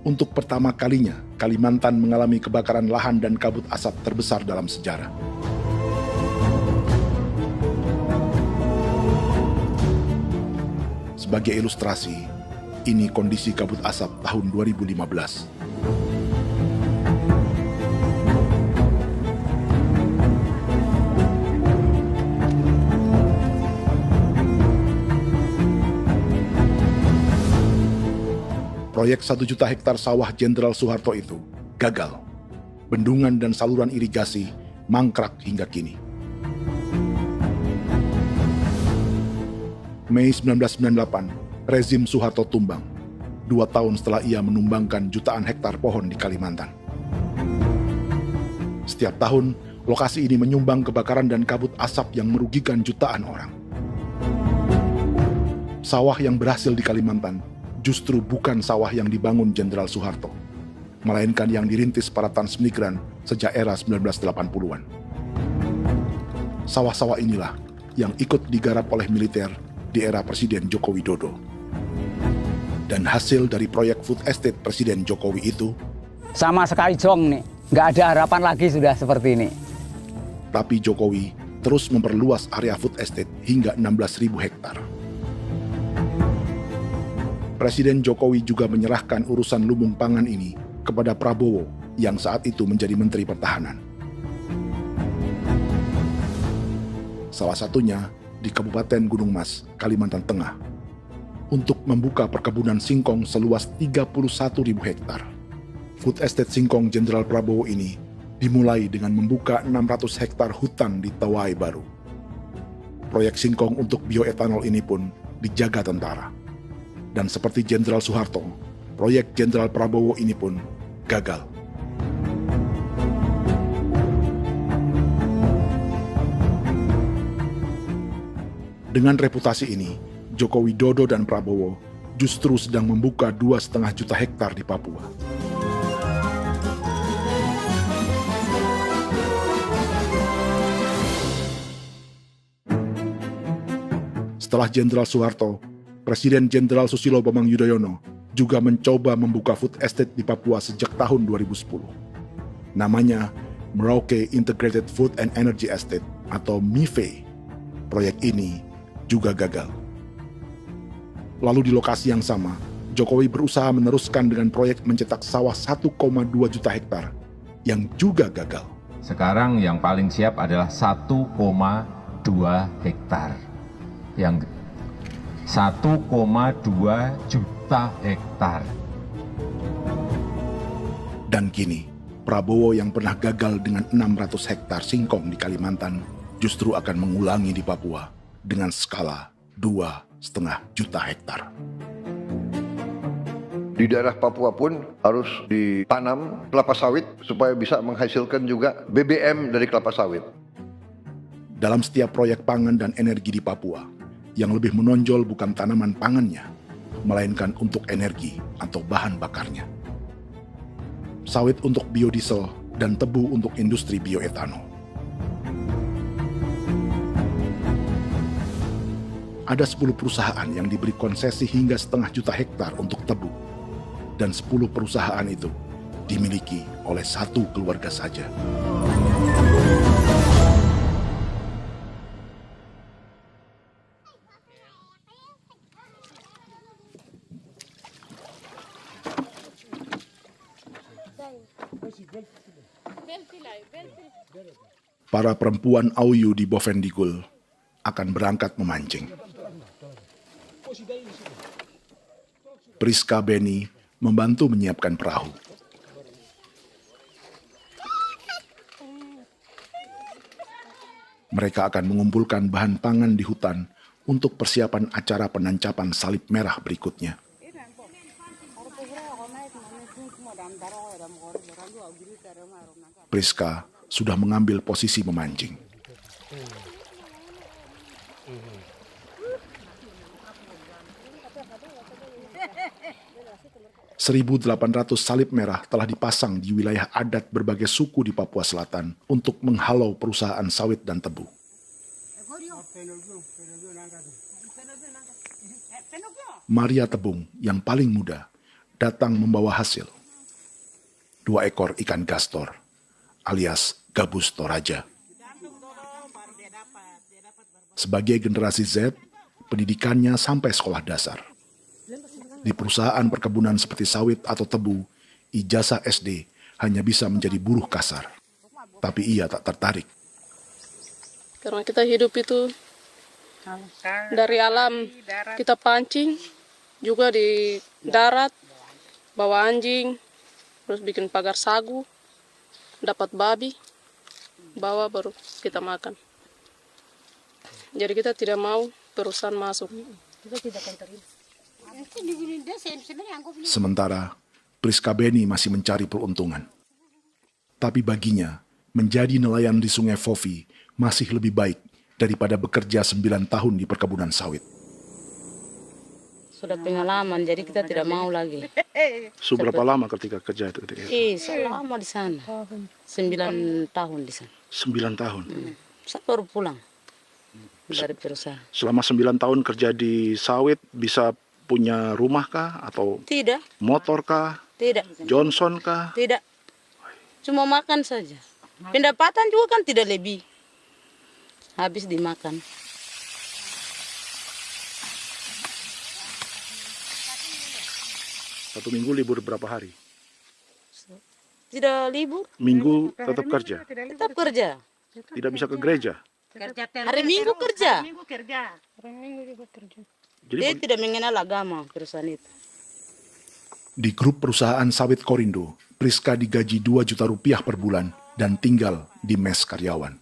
untuk pertama kalinya Kalimantan mengalami kebakaran lahan dan kabut asap terbesar dalam sejarah. Sebagai ilustrasi, ini kondisi kabut asap tahun 2015. Proyek 1 juta hektar sawah Jenderal Soeharto itu gagal. Bendungan dan saluran irigasi mangkrak hingga kini. Mei 1998, rezim Soeharto tumbang. 2 tahun setelah ia menumbangkan jutaan hektar pohon di Kalimantan. Setiap tahun, lokasi ini menyumbang kebakaran dan kabut asap yang merugikan jutaan orang. Sawah yang berhasil di Kalimantan justru bukan sawah yang dibangun Jenderal Soeharto, melainkan yang dirintis para transmigran sejak era 1980-an. Sawah-sawah inilah yang ikut digarap oleh militer di era Presiden Joko Widodo. Dan hasil dari proyek food estate Presiden Jokowi itu
sama sekali jong nih, nggak ada harapan lagi sudah seperti ini.
Tapi Jokowi terus memperluas area food estate hingga 16.000 hektar. Presiden Jokowi juga menyerahkan urusan lumbung pangan ini kepada Prabowo yang saat itu menjadi Menteri Pertahanan. Salah satunya di Kabupaten Gunung Mas, Kalimantan Tengah, untuk membuka perkebunan singkong seluas 31.000 hektar. Food estate singkong Jenderal Prabowo ini dimulai dengan membuka 600 hektar hutan di Tawai Baru. Proyek singkong untuk bioetanol ini pun dijaga tentara. Dan seperti Jenderal Soeharto, proyek Jenderal Prabowo ini pun gagal. Dengan reputasi ini, Joko Widodo dan Prabowo justru sedang membuka 2,5 juta hektar di Papua. Setelah Jenderal Soeharto, Presiden Jenderal Susilo Bambang Yudhoyono juga mencoba membuka food estate di Papua sejak tahun 2010. Namanya Merauke Integrated Food and Energy Estate atau MIFE. Proyek ini juga gagal. Lalu di lokasi yang sama, Jokowi berusaha meneruskan dengan proyek mencetak sawah 1,2 juta hektar yang juga gagal.
Sekarang yang paling siap adalah 1,2 hektar. Yang 1,2 juta hektar.
Dan kini, Prabowo yang pernah gagal dengan 600 hektar singkong di Kalimantan justru akan mengulangi di Papua dengan skala 2,5 juta hektar.
Di daerah Papua pun harus ditanam kelapa sawit supaya bisa menghasilkan juga BBM dari kelapa sawit.
Dalam setiap proyek pangan dan energi di Papua, yang lebih menonjol bukan tanaman pangannya, melainkan untuk energi atau bahan bakarnya. Sawit untuk biodiesel dan tebu untuk industri bioetanol. Ada 10 perusahaan yang diberi konsesi hingga 0,5 juta hektar untuk tebu. Dan 10 perusahaan itu dimiliki oleh 1 keluarga saja. Para perempuan Auyu di Bovendigul akan berangkat memancing. Priska Beni membantu menyiapkan perahu. Mereka akan mengumpulkan bahan pangan di hutan untuk persiapan acara penancapan salib merah berikutnya. Priska sudah mengambil posisi memancing. 1.800 salib merah telah dipasang di wilayah adat berbagai suku di Papua Selatan untuk menghalau perusahaan sawit dan tebu. Maria Tebung yang paling muda datang membawa hasil. 2 ekor ikan gastor alias gabus toraja. Sebagai generasi Z, pendidikannya sampai sekolah dasar. Di perusahaan perkebunan seperti sawit atau tebu, ijazah SD hanya bisa menjadi buruh kasar. Tapi ia tak tertarik.
Karena kita hidup itu dari alam, kita pancing, juga di darat, bawa anjing, terus bikin pagar sagu, dapat babi, bawa baru kita makan. Jadi kita tidak mau perusahaan masuk. Kita tidak akan terima.
Sementara Priska Beni masih mencari peruntungan. Tapi baginya, menjadi nelayan di Sungai Fofi masih lebih baik daripada bekerja 9 tahun di perkebunan sawit.
Sudah pengalaman, jadi kita tidak mau lagi.
Seberapa lama ketika kerja itu?
Selama di sana. 9 tahun di sana.
9 tahun?
Saya baru pulang dari perusahaan.
Selama 9 tahun kerja di sawit, bisa punya rumah kah? Atau
tidak.
Motor kah?
Tidak.
Johnson kah?
Tidak. Cuma makan saja. Pendapatan juga kan tidak lebih. Habis dimakan.
Satu minggu libur berapa hari?
Tidak libur.
Minggu tetap kerja?
Tetap kerja.
Tidak bisa ke gereja?
Hari Minggu kerja.
Hari Minggu juga kerja.
Jadi
dia tidak mengenal agama perusahaan itu.
Di grup perusahaan sawit Korindo, Priska digaji 2 juta rupiah per bulan dan tinggal di mes karyawan.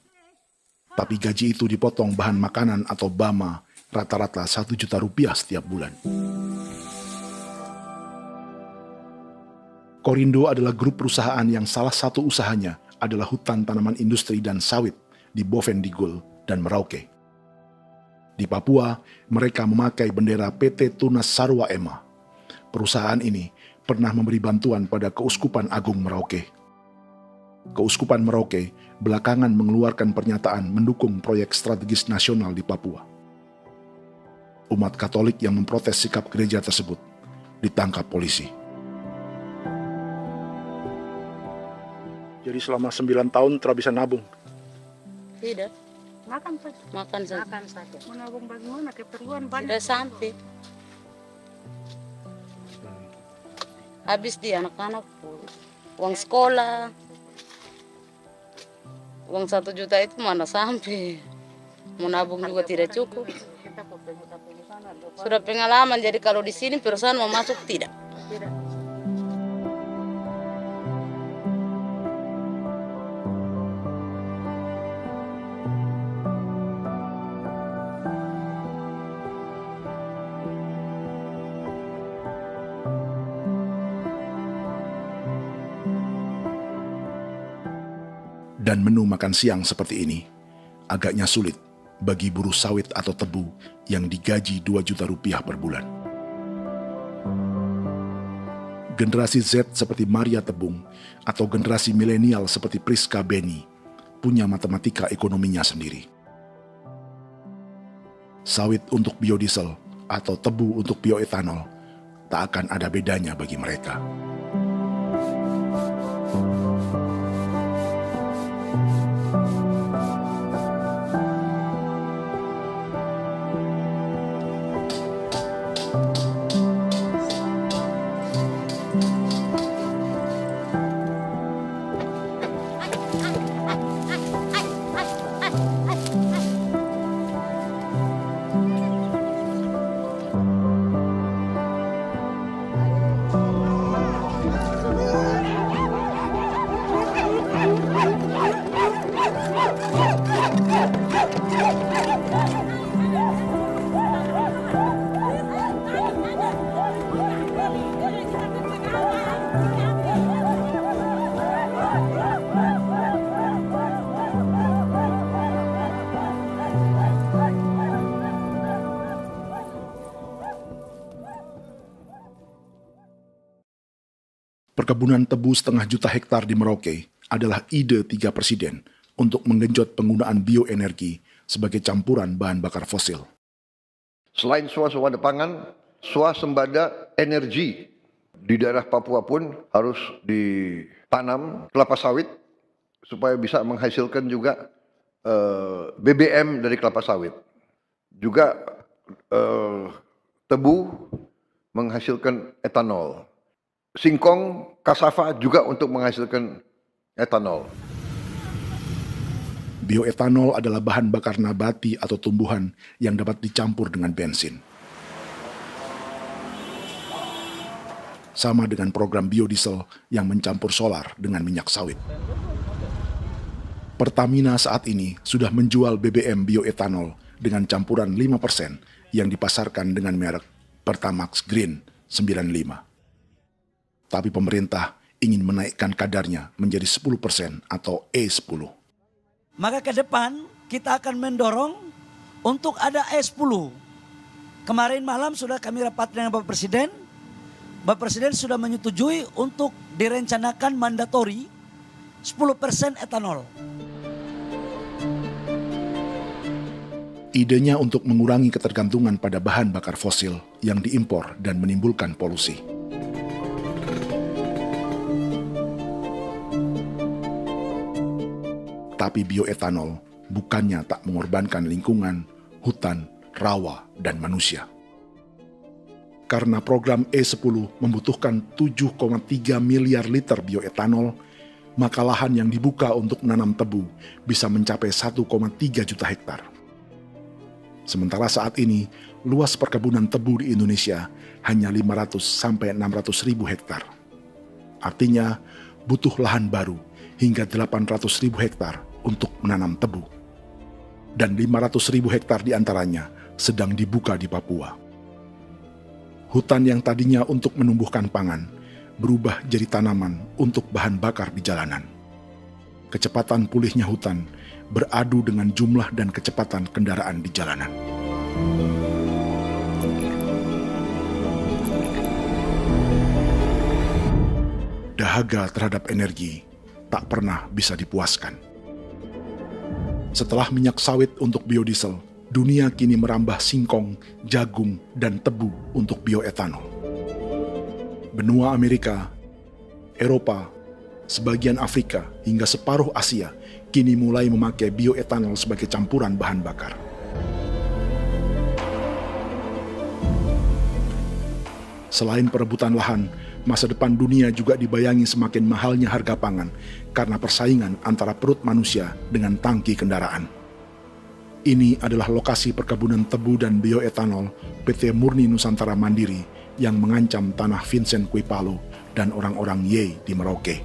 Tapi gaji itu dipotong bahan makanan atau BAMA rata-rata 1 juta rupiah setiap bulan. Korindo adalah grup perusahaan yang salah satu usahanya adalah hutan tanaman industri dan sawit di Bovendigul dan Merauke. Di Papua, mereka memakai bendera PT Tunas Sarwa Ema. Perusahaan ini pernah memberi bantuan pada Keuskupan Agung Merauke. Keuskupan Merauke belakangan mengeluarkan pernyataan mendukung proyek strategis nasional di Papua. Umat Katolik yang memprotes sikap gereja tersebut ditangkap polisi. Jadi selama 9 tahun tidak bisa nabung?
Tidak. Makan saja.
Makan saja.
Makan saja. Menabung bagaimana? Keperluan banyak.
Tidak sampai. Habis di anak-anak uang sekolah. Uang 1 juta itu mana sampai. Mau nabung juga tidak cukup. Sudah pengalaman, jadi kalau di sini perusahaan mau masuk tidak.
Tidak.
Dan menu makan siang seperti ini agaknya sulit bagi buruh sawit atau tebu yang digaji 2 juta rupiah per bulan. Generasi Z seperti Maria Tebung atau generasi milenial seperti Priska Beni punya matematika ekonominya sendiri. Sawit untuk biodiesel atau tebu untuk bioetanol tak akan ada bedanya bagi mereka. Perkebunan tebu 1,5 juta hektar di Merauke adalah ide 3 presiden untuk menggenjot penggunaan bioenergi sebagai campuran bahan bakar fosil.
Selain swasembada pangan, swasembada energi di daerah Papua pun harus ditanam kelapa sawit supaya bisa menghasilkan juga BBM dari kelapa sawit. Juga tebu menghasilkan etanol. Singkong, kasava juga untuk menghasilkan etanol.
Bioetanol adalah bahan bakar nabati atau tumbuhan yang dapat dicampur dengan bensin. Sama dengan program biodiesel yang mencampur solar dengan minyak sawit. Pertamina saat ini sudah menjual BBM bioetanol dengan campuran 5% yang dipasarkan dengan merek Pertamax Green 95. Tapi pemerintah ingin menaikkan kadarnya menjadi 10% atau E10.
Maka ke depan kita akan mendorong untuk ada E10. Kemarin malam sudah kami rapat dengan Bapak Presiden. Bapak Presiden sudah menyetujui untuk direncanakan mandatori 10% etanol.
Idenya untuk mengurangi ketergantungan pada bahan bakar fosil yang diimpor dan menimbulkan polusi. Tapi bioetanol bukannya tak mengorbankan lingkungan, hutan, rawa, dan manusia. Karena program E10 membutuhkan 7,3 miliar liter bioetanol, maka lahan yang dibuka untuk menanam tebu bisa mencapai 1,3 juta hektar. Sementara saat ini, luas perkebunan tebu di Indonesia hanya 500 sampai 600 ribu hektar. Artinya, butuh lahan baru hingga 800 ribu hektar untuk menanam tebu. Dan 500 ribu hektar diantaranya sedang dibuka di Papua. Hutan yang tadinya untuk menumbuhkan pangan berubah jadi tanaman untuk bahan bakar di jalanan. Kecepatan pulihnya hutan beradu dengan jumlah dan kecepatan kendaraan di jalanan. Dahaga terhadap energi tak pernah bisa dipuaskan. Setelah minyak sawit untuk biodiesel, dunia kini merambah singkong, jagung, dan tebu untuk bioetanol. Benua Amerika, Eropa, sebagian Afrika, hingga separuh Asia kini mulai memakai bioetanol sebagai campuran bahan bakar. Selain perebutan lahan, masa depan dunia juga dibayangi semakin mahalnya harga pangan karena persaingan antara perut manusia dengan tangki kendaraan. Ini adalah lokasi perkebunan tebu dan bioetanol PT Murni Nusantara Mandiri yang mengancam tanah Vincent Quipalo dan orang-orang Ye di Merauke.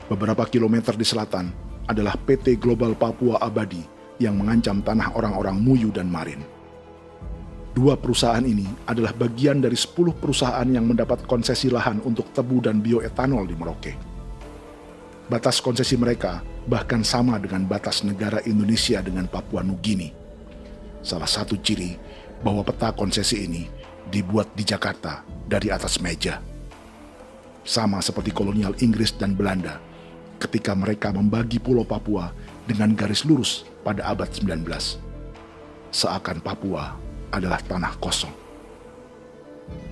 Beberapa kilometer di selatan adalah PT Global Papua Abadi yang mengancam tanah orang-orang Muyu dan Marin. Dua perusahaan ini adalah bagian dari 10 perusahaan yang mendapat konsesi lahan untuk tebu dan bioetanol di Merauke. Batas konsesi mereka bahkan sama dengan batas negara Indonesia dengan Papua Nugini. Salah satu ciri bahwa peta konsesi ini dibuat di Jakarta dari atas meja. Sama seperti kolonial Inggris dan Belanda ketika mereka membagi Pulau Papua dengan garis lurus pada abad 19. Seakan Papua adalah tanah kosong.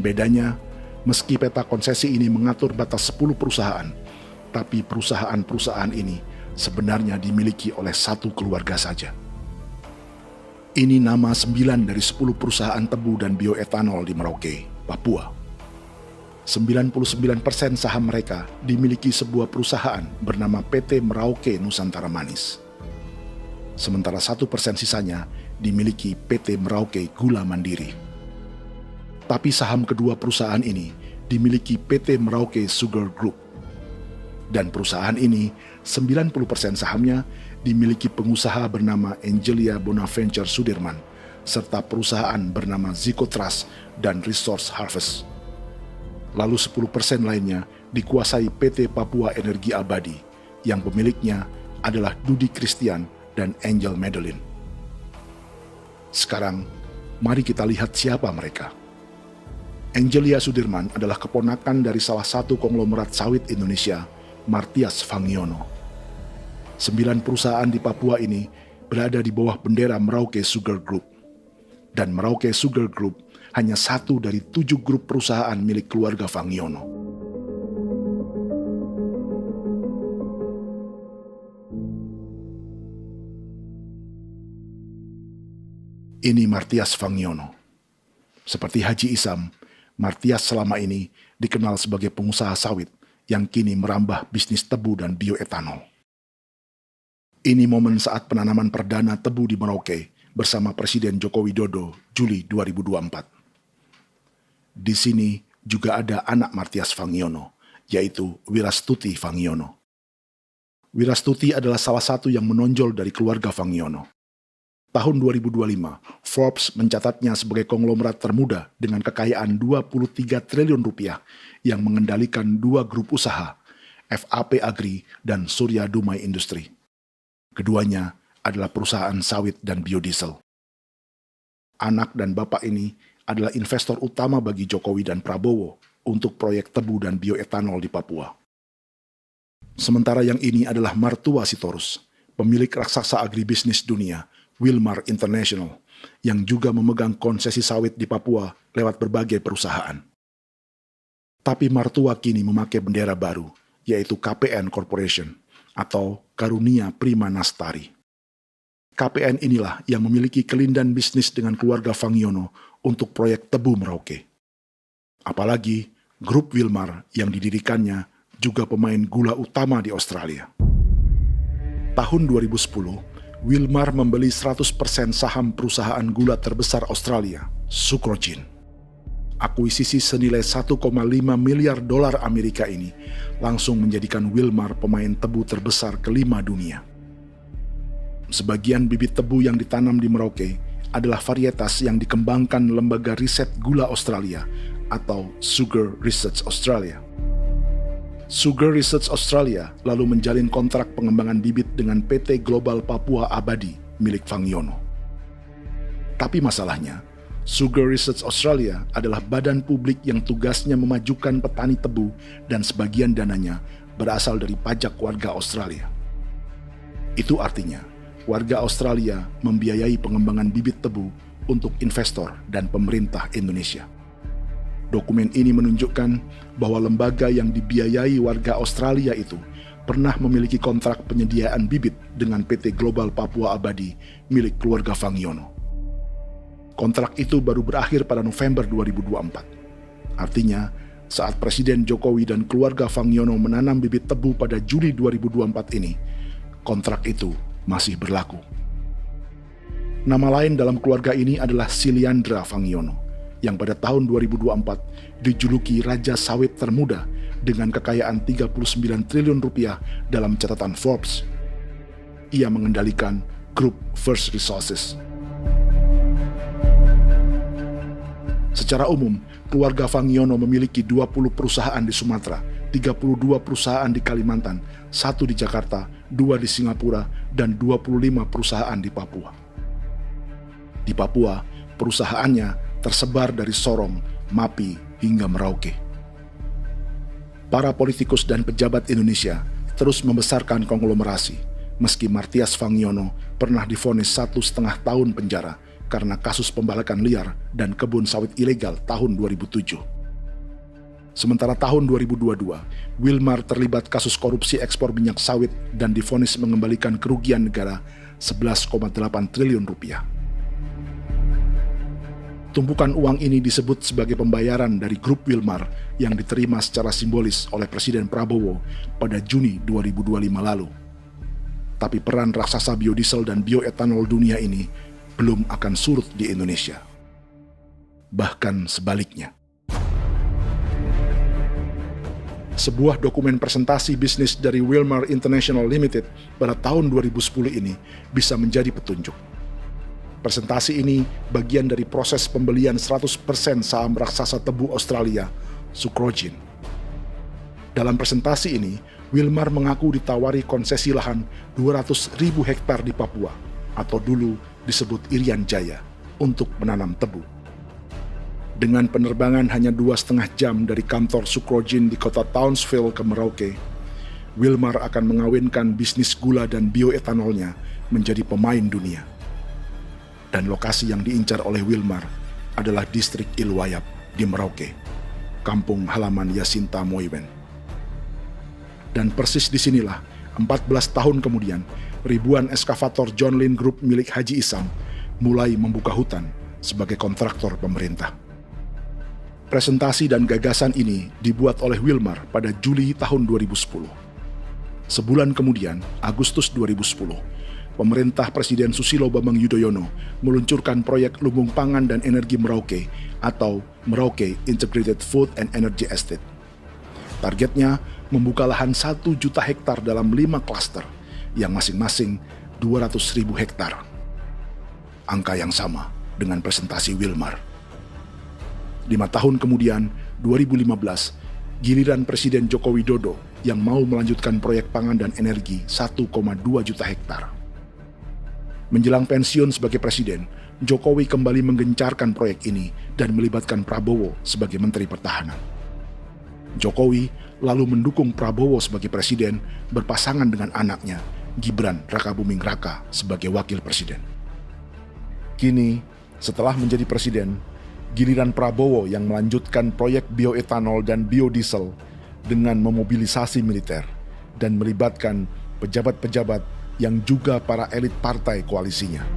Bedanya, meski peta konsesi ini mengatur batas 10 perusahaan, tapi perusahaan-perusahaan ini sebenarnya dimiliki oleh satu keluarga saja. Ini nama 9 dari 10 perusahaan tebu dan bioetanol di Merauke, Papua. 99% saham mereka dimiliki sebuah perusahaan bernama PT Merauke Nusantara Manis. Sementara 1% sisanya dimiliki PT Merauke Gula Mandiri. Tapi saham kedua perusahaan ini dimiliki PT Merauke Sugar Group. Dan perusahaan ini, 90% sahamnya dimiliki pengusaha bernama Angelia Bonaventure Sudirman, serta perusahaan bernama Zico Trust dan Resource Harvest. Lalu 10% lainnya dikuasai PT Papua Energi Abadi, yang pemiliknya adalah Dudi Christian dan Angel Madeline. Sekarang, mari kita lihat siapa mereka. Angelia Sudirman adalah keponakan dari salah satu konglomerat sawit Indonesia, Martias Fangiono. 9 perusahaan di Papua ini berada di bawah bendera Merauke Sugar Group. Dan Merauke Sugar Group hanya satu dari 7 grup perusahaan milik keluarga Fangiono. Ini Martias Fangiono. Seperti Haji Isam, Martias selama ini dikenal sebagai pengusaha sawit yang kini merambah bisnis tebu dan bioetanol. Ini momen saat penanaman perdana tebu di Merauke bersama Presiden Joko Widodo Juli 2024. Di sini juga ada anak Martias Fangiono, yaitu Wirastuti Fangiono. Wirastuti adalah salah satu yang menonjol dari keluarga Fangiono. Tahun 2025, Forbes mencatatnya sebagai konglomerat termuda dengan kekayaan 23 triliun rupiah yang mengendalikan 2 grup usaha, FAP Agri dan Surya Dumai Industri. Keduanya adalah perusahaan sawit dan biodiesel. Anak dan bapak ini adalah investor utama bagi Jokowi dan Prabowo untuk proyek tebu dan bioetanol di Papua. Sementara yang ini adalah Martua Sitorus, pemilik raksasa agribisnis dunia, Wilmar International, yang juga memegang konsesi sawit di Papua lewat berbagai perusahaan. Tapi Martua kini memakai bendera baru, yaitu KPN Corporation atau Karunia Prima Nastari. KPN inilah yang memiliki kelindan bisnis dengan keluarga Fangiono untuk proyek tebu Merauke. Apalagi grup Wilmar yang didirikannya juga pemain gula utama di Australia. Tahun 2010, Wilmar membeli 100% saham perusahaan gula terbesar Australia, Sucrogin. Akuisisi senilai 1,5 miliar dolar Amerika ini langsung menjadikan Wilmar pemain tebu terbesar kelima dunia. Sebagian bibit tebu yang ditanam di Merauke adalah varietas yang dikembangkan Lembaga Riset Gula Australia atau Sugar Research Australia. Sugar Research Australia lalu menjalin kontrak pengembangan bibit dengan PT Global Papua Abadi milik Fangiono. Tapi masalahnya, Sugar Research Australia adalah badan publik yang tugasnya memajukan petani tebu dan sebagian dananya berasal dari pajak warga Australia. Itu artinya, warga Australia membiayai pengembangan bibit tebu untuk investor dan pemerintah Indonesia. Dokumen ini menunjukkan bahwa lembaga yang dibiayai warga Australia itu pernah memiliki kontrak penyediaan bibit dengan PT Global Papua Abadi milik keluarga Fangiono. Kontrak itu baru berakhir pada November 2024. Artinya, saat Presiden Jokowi dan keluarga Fangiono menanam bibit tebu pada Juli 2024 ini, kontrak itu masih berlaku. Nama lain dalam keluarga ini adalah Siliandra Fangiono, yang pada tahun 2024 dijuluki Raja Sawit Termuda dengan kekayaan 39 triliun rupiah dalam catatan Forbes. Ia mengendalikan grup First Resources. Secara umum, keluarga Fangiono memiliki 20 perusahaan di Sumatera, 32 perusahaan di Kalimantan, 1 di Jakarta, 2 di Singapura, dan 25 perusahaan di Papua. Di Papua, perusahaannya tersebar dari Sorong, Mapi, hingga Merauke. Para politikus dan pejabat Indonesia terus membesarkan konglomerasi, meski Martias Fangiono pernah divonis 1,5 tahun penjara karena kasus pembalakan liar dan kebun sawit ilegal tahun 2007. Sementara tahun 2022, Wilmar terlibat kasus korupsi ekspor minyak sawit dan divonis mengembalikan kerugian negara 11,8 triliun rupiah. Tumpukan uang ini disebut sebagai pembayaran dari grup Wilmar yang diterima secara simbolis oleh Presiden Prabowo pada Juni 2025 lalu. Tapi peran raksasa biodiesel dan bioetanol dunia ini belum akan surut di Indonesia. Bahkan sebaliknya. Sebuah dokumen presentasi bisnis dari Wilmar International Limited pada tahun 2010 ini bisa menjadi petunjuk. Presentasi ini bagian dari proses pembelian 100% saham raksasa tebu Australia, Sucrogin. Dalam presentasi ini, Wilmar mengaku ditawari konsesi lahan 200.000 hektar di Papua, atau dulu disebut Irian Jaya, untuk menanam tebu. Dengan penerbangan hanya 2,5 jam dari kantor Sucrogin di kota Townsville ke Merauke, Wilmar akan mengawinkan bisnis gula dan bioetanolnya menjadi pemain dunia. Dan lokasi yang diincar oleh Wilmar adalah distrik Ilwayap di Merauke, kampung halaman Yasinta Moiwen. Dan persis disinilah, 14 tahun kemudian, ribuan eskavator John Lynn Group milik Haji Isam mulai membuka hutan sebagai kontraktor pemerintah. Presentasi dan gagasan ini dibuat oleh Wilmar pada Juli tahun 2010. Sebulan kemudian, Agustus 2010, pemerintah Presiden Susilo Bambang Yudhoyono meluncurkan proyek Lumbung Pangan dan Energi Merauke atau Merauke Integrated Food and Energy Estate. Targetnya membuka lahan 1 juta hektar dalam 5 klaster yang masing-masing 200.000 hektar. angka yang sama dengan presentasi Wilmar. 5 tahun kemudian, 2015, giliran Presiden Joko Widodo yang mau melanjutkan proyek pangan dan energi 1,2 juta hektar. Menjelang pensiun sebagai presiden, Jokowi kembali menggencarkan proyek ini dan melibatkan Prabowo sebagai Menteri Pertahanan. Jokowi lalu mendukung Prabowo sebagai presiden berpasangan dengan anaknya, Gibran Rakabuming Raka sebagai wakil presiden. Kini, setelah menjadi presiden, giliran Prabowo yang melanjutkan proyek bioetanol dan biodiesel dengan memobilisasi militer dan melibatkan pejabat-pejabat yang juga para elit partai koalisinya.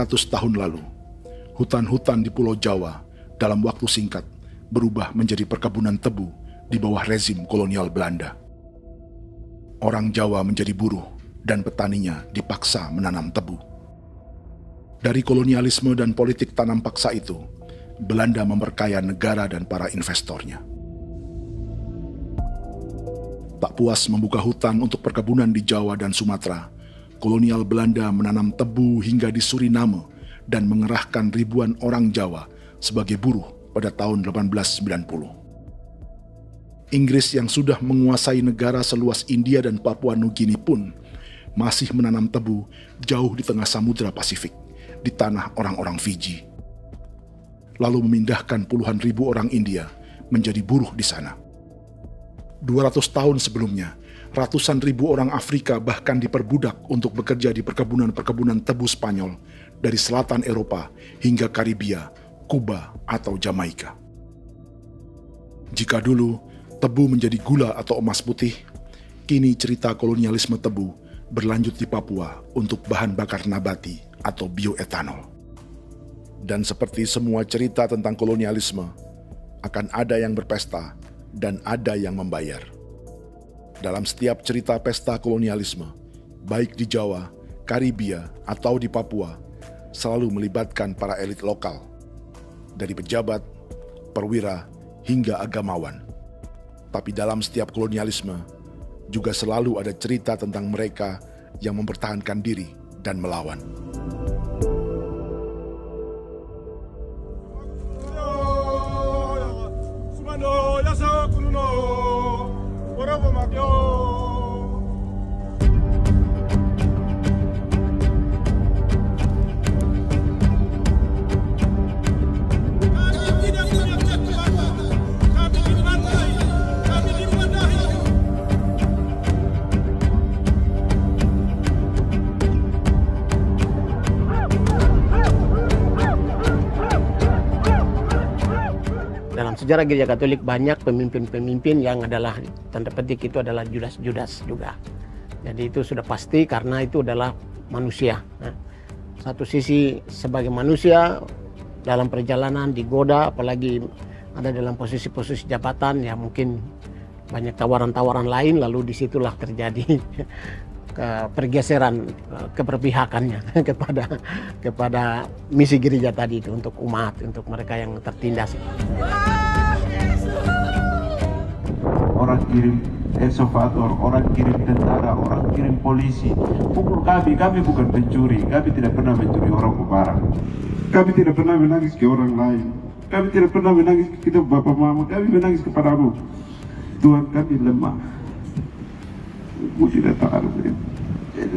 Tahun lalu, hutan-hutan di Pulau Jawa dalam waktu singkat berubah menjadi perkebunan tebu di bawah rezim kolonial Belanda. Orang Jawa menjadi buruh dan petaninya dipaksa menanam tebu. Dari kolonialisme dan politik tanam paksa itu, Belanda memperkaya negara dan para investornya. Tak puas membuka hutan untuk perkebunan di Jawa dan Sumatera, kolonial Belanda menanam tebu hingga di Suriname dan mengerahkan ribuan orang Jawa sebagai buruh pada tahun 1890. Inggris yang sudah menguasai negara seluas India dan Papua Nugini pun masih menanam tebu jauh di tengah Samudra Pasifik, di tanah orang-orang Fiji. Lalu memindahkan puluhan ribu orang India menjadi buruh di sana. 200 tahun sebelumnya, ratusan ribu orang Afrika bahkan diperbudak untuk bekerja di perkebunan-perkebunan tebu Spanyol dari selatan Eropa hingga Karibia, Kuba, atau Jamaika. Jika dulu tebu menjadi gula atau emas putih, kini cerita kolonialisme tebu berlanjut di Papua untuk bahan bakar nabati atau bioetanol. Dan seperti semua cerita tentang kolonialisme, akan ada yang berpesta dan ada yang membayar. Dalam setiap cerita pesta kolonialisme, baik di Jawa, Karibia, atau di Papua, selalu melibatkan para elit lokal, dari pejabat, perwira, hingga agamawan. Tapi dalam setiap kolonialisme, juga selalu ada cerita tentang mereka yang mempertahankan diri dan melawan.
Sejarah Gereja Katolik banyak pemimpin-pemimpin yang adalah tanda petik itu adalah Judas juga. Jadi itu sudah pasti karena itu adalah manusia. Nah, satu sisi sebagai manusia dalam perjalanan digoda, apalagi ada dalam posisi-posisi jabatan ya mungkin banyak tawaran-tawaran lain, lalu disitulah terjadi pergeseran keberpihakannya kepada misi gereja tadi itu untuk umat, untuk mereka yang tertindas.
Orang kirim eksavator, orang kirim tentara, orang kirim polisi. Pukul kami bukan pencuri, kami tidak pernah mencuri orang barang. Kami tidak pernah menangis ke orang lain. Kami tidak pernah menangis ke kita bapak mama, kami menangis kepadamu. Tuhan kami lemah. Mesti datang ada begitu.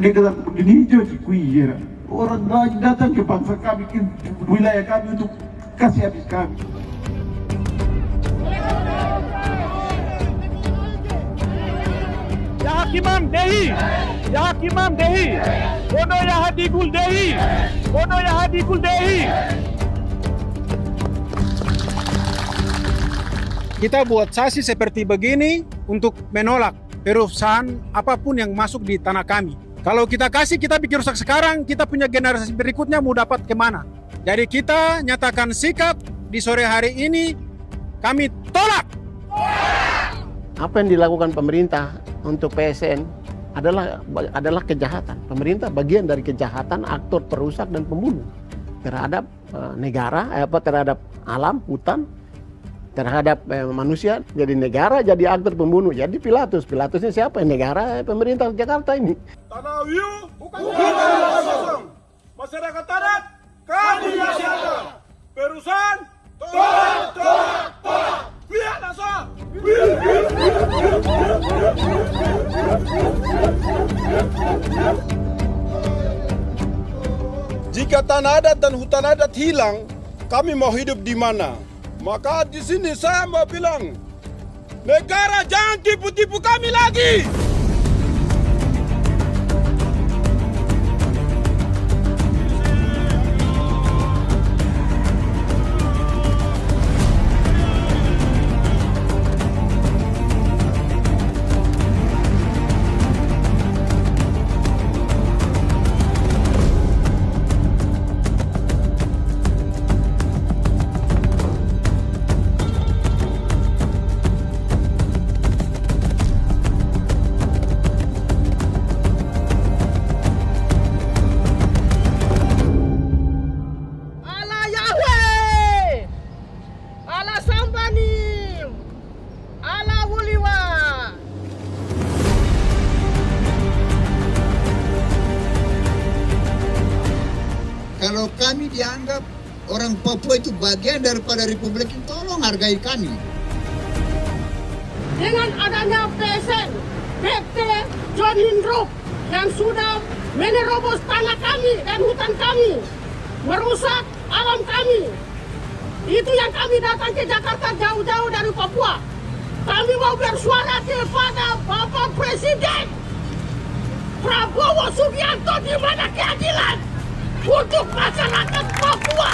Dia kata begini hijau cikui ya. Orang datang ke bangsa kami, ke wilayah kami untuk kasih habis kami.
Ya Hakimam Dehi, Ya Hakimam Dehi, Bono Ya Hadikul Dehi, Bono Ya Hadikul Dehi.
Kita buat sasi seperti begini untuk menolak perusahaan apapun yang masuk di tanah kami. Kalau kita kasih, kita bikin rusak sekarang, kita punya generasi berikutnya mau dapat kemana. Jadi kita nyatakan sikap di sore hari ini, kami tolak.
Apa yang dilakukan pemerintah untuk PSN adalah kejahatan. Pemerintah bagian dari kejahatan, aktor perusak dan pembunuh terhadap negara, terhadap alam, hutan, terhadap manusia. Jadi negara jadi aktor pembunuh. Jadi Pilatusnya siapa? Negara, pemerintah Jakarta ini.
Tanah Wiu bukan kosong. Masyarakat adat kami siapa? Perusahaan tolak. Biar asal.
Jika tanah adat dan hutan adat hilang, kami mau hidup di mana? Maka di sini saya mau bilang, negara jangan tipu-tipu kami lagi.
Kalau kami dianggap orang Papua itu bagian daripada Republik ini, tolong hargai kami.
Dengan adanya PSN, PT John Lindrup yang sudah menerobos tanah kami dan hutan kami, merusak alam kami. Itu yang kami datang ke Jakarta jauh-jauh dari Papua. Kami mau bersuara kepada Bapak Presiden Prabowo Subianto, di mana keadilan untuk masyarakat Papua.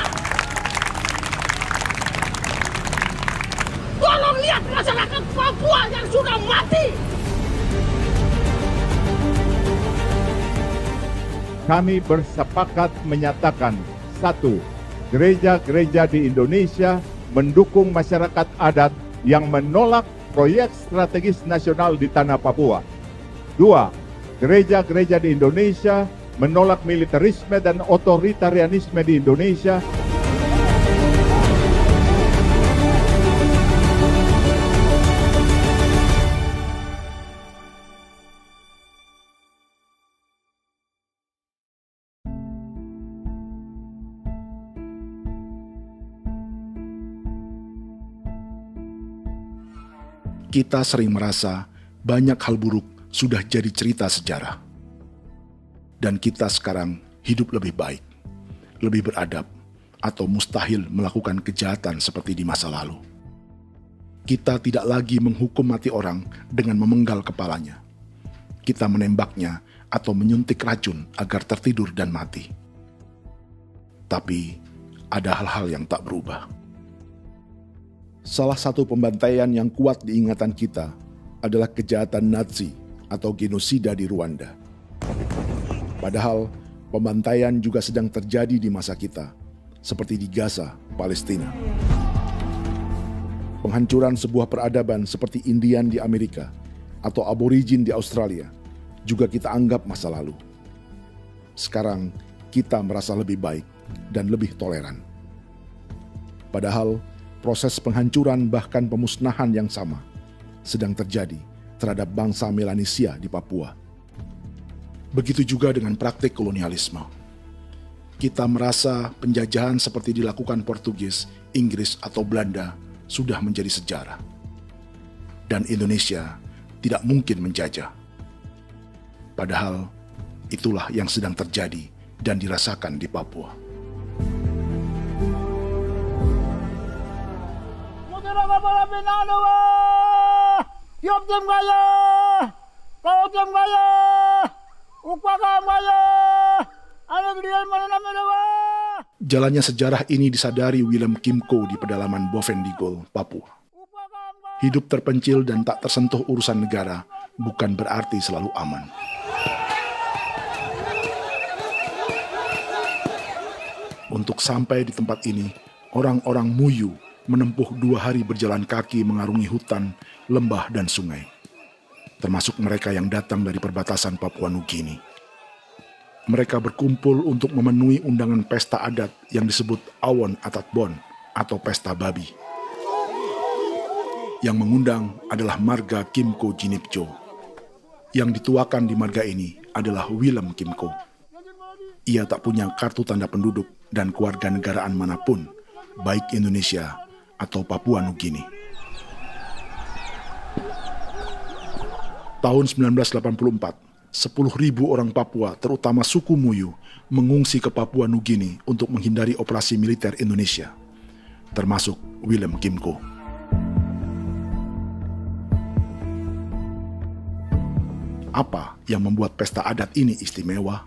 Tolong lihat masyarakat Papua yang sudah mati.
Kami bersepakat menyatakan, 1. Gereja-gereja di Indonesia mendukung masyarakat adat yang menolak proyek strategis nasional di tanah Papua. 2. Gereja-gereja di Indonesia menolak militerisme dan otoritarianisme di Indonesia.
Kita sering merasa banyak hal buruk sudah jadi cerita sejarah. Dan kita sekarang hidup lebih baik, lebih beradab, atau mustahil melakukan kejahatan seperti di masa lalu. Kita tidak lagi menghukum mati orang dengan memenggal kepalanya. Kita menembaknya atau menyuntik racun agar tertidur dan mati. Tapi ada hal-hal yang tak berubah. Salah satu pembantaian yang kuat di ingatan kita adalah kejahatan Nazi atau genosida di Rwanda. Padahal pembantaian juga sedang terjadi di masa kita, seperti di Gaza, Palestina. Penghancuran sebuah peradaban seperti Indian di Amerika atau aborigin di Australia juga kita anggap masa lalu. Sekarang kita merasa lebih baik dan lebih toleran. Padahal proses penghancuran bahkan pemusnahan yang sama sedang terjadi terhadap bangsa Melanesia di Papua. Begitu juga dengan praktik kolonialisme. Kita merasa penjajahan seperti dilakukan Portugis, Inggris, atau Belanda sudah menjadi sejarah. Dan Indonesia tidak mungkin menjajah. Padahal itulah yang sedang terjadi dan dirasakan di Papua. Jalannya sejarah ini disadari Willem Kimco di pedalaman Bovendigol, Papua. Hidup terpencil dan tak tersentuh urusan negara bukan berarti selalu aman. Untuk sampai di tempat ini, orang-orang Muyu menempuh 2 hari berjalan kaki mengarungi hutan, lembah, dan sungai. Termasuk mereka yang datang dari perbatasan Papua Nugini. Mereka berkumpul untuk memenuhi undangan pesta adat yang disebut Awon Atatbon atau Pesta Babi. Yang mengundang adalah marga Kimco Jinipjo. Yang dituakan di marga ini adalah Willem Kimco. Ia tak punya kartu tanda penduduk dan kewarganegaraan manapun, baik Indonesia atau Papua Nugini. Tahun 1984, 10.000 orang Papua, terutama suku Muyu, mengungsi ke Papua Nugini untuk menghindari operasi militer Indonesia, termasuk Willem Kimco. Apa yang membuat pesta adat ini istimewa?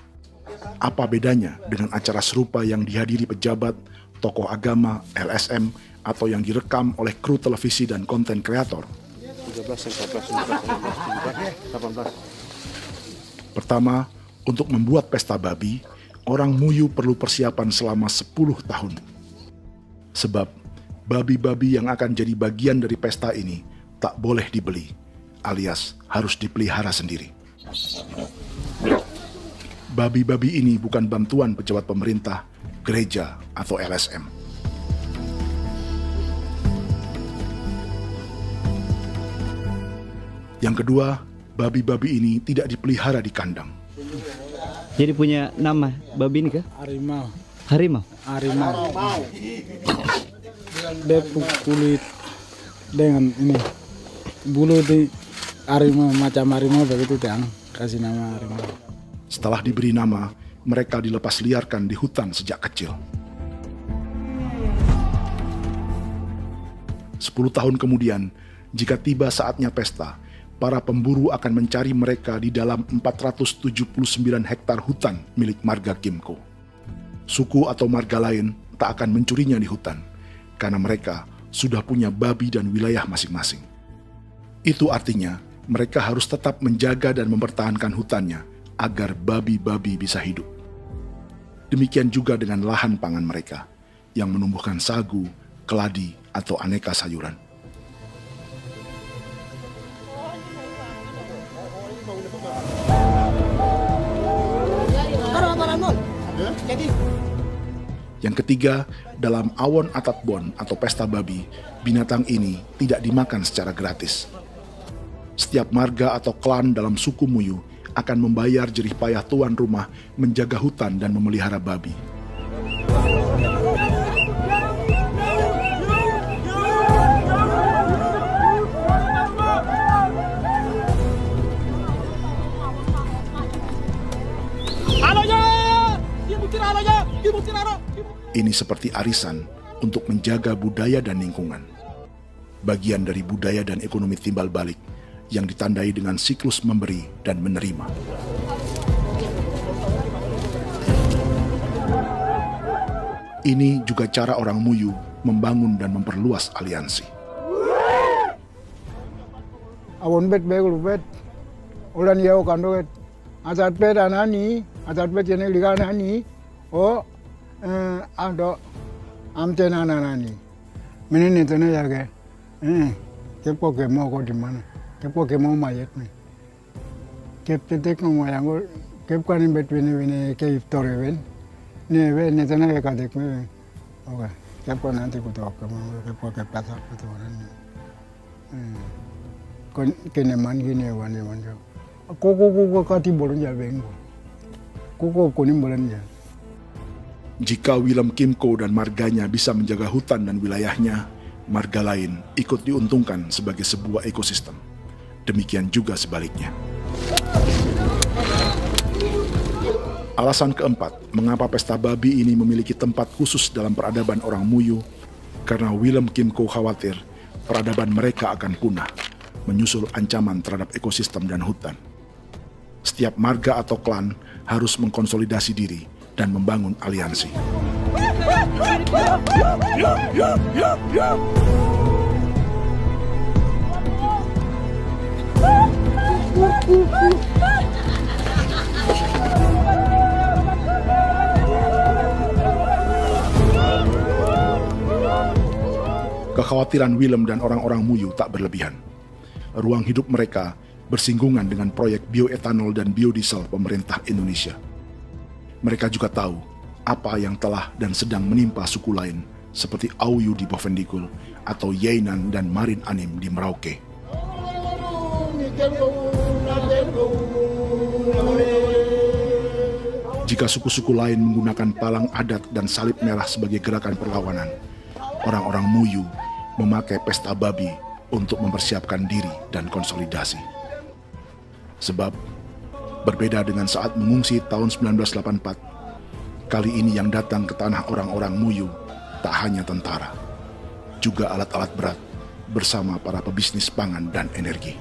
Apa bedanya dengan acara serupa yang dihadiri pejabat, tokoh agama, LSM, atau yang direkam oleh kru televisi dan konten kreator?
13, 14, 15, 18.
Pertama, untuk membuat pesta babi, orang Muyu perlu persiapan selama 10 tahun. Sebab, babi-babi yang akan jadi bagian dari pesta ini tak boleh dibeli, alias harus dipelihara sendiri. Babi-babi ini bukan bantuan pejabat pemerintah, gereja, atau LSM. Yang kedua, babi-babi ini tidak dipelihara di kandang.
Jadi punya nama babi ini kah?
Harimau.
Harimau?
Harimau. Dia kulit dengan ini bulu di harimau, macam harimau begitu kan, kasih nama harimau.
Setelah diberi nama, mereka dilepas liarkan di hutan sejak kecil. 10 tahun kemudian, jika tiba saatnya pesta, para pemburu akan mencari mereka di dalam 479 hektar hutan milik marga Kimco. Suku atau marga lain tak akan mencurinya di hutan, karena mereka sudah punya babi dan wilayah masing-masing. Itu artinya mereka harus tetap menjaga dan mempertahankan hutannya agar babi-babi bisa hidup. Demikian juga dengan lahan pangan mereka, yang menumbuhkan sagu, keladi, atau aneka sayuran. Yang ketiga, dalam Awon Atatbon atau pesta babi, binatang ini tidak dimakan secara gratis. Setiap marga atau klan dalam suku Muyu akan membayar jerih payah tuan rumah menjaga hutan dan memelihara babi. Ini seperti arisan untuk menjaga budaya dan lingkungan. Bagian dari budaya dan ekonomi timbal balik yang ditandai dengan siklus memberi dan menerima. Ini juga cara orang Muyu membangun dan memperluas aliansi.
Awon bet begul bet, ulan yau kando bet, asat bet anani, asat bet jenek liga anani, oh, ado, amten anani, menini tene jaga, kepo kemo ko di mana, kepo kemo mayat nih, kep tetek no mayangul, kep kanin bet wini ke iftore wen, ne wen ne tene ke kadek me, oke, kepo nanti kuto kemo, kepo ke pasar kuto nanti. Keneman gini wane wanjo. Koko kati bolon ya bengo. Koko kuning bolon ya.
Jika Willem Kimco dan marganya bisa menjaga hutan dan wilayahnya, marga lain ikut diuntungkan sebagai sebuah ekosistem. Demikian juga sebaliknya. Alasan keempat, mengapa pesta babi ini memiliki tempat khusus dalam peradaban orang Muyu, karena Willem Kim Ko khawatir peradaban mereka akan punah, menyusul ancaman terhadap ekosistem dan hutan. Setiap marga atau klan harus mengkonsolidasi diri dan membangun aliansi. Kekhawatiran Willem dan orang-orang Muyu tak berlebihan. Ruang hidup mereka bersinggungan dengan proyek bioetanol dan biodiesel pemerintah Indonesia. Mereka juga tahu apa yang telah dan sedang menimpa suku lain seperti Auyu di Bovendigul atau Yainan dan Marin Anim di Merauke. Jika suku-suku lain menggunakan palang adat dan salib merah sebagai gerakan perlawanan, orang-orang Muyu memakai pesta babi untuk mempersiapkan diri dan konsolidasi. Sebab, berbeda dengan saat mengungsi tahun 1984, kali ini yang datang ke tanah orang-orang Muyu tak hanya tentara, juga alat-alat berat bersama para pebisnis pangan dan energi.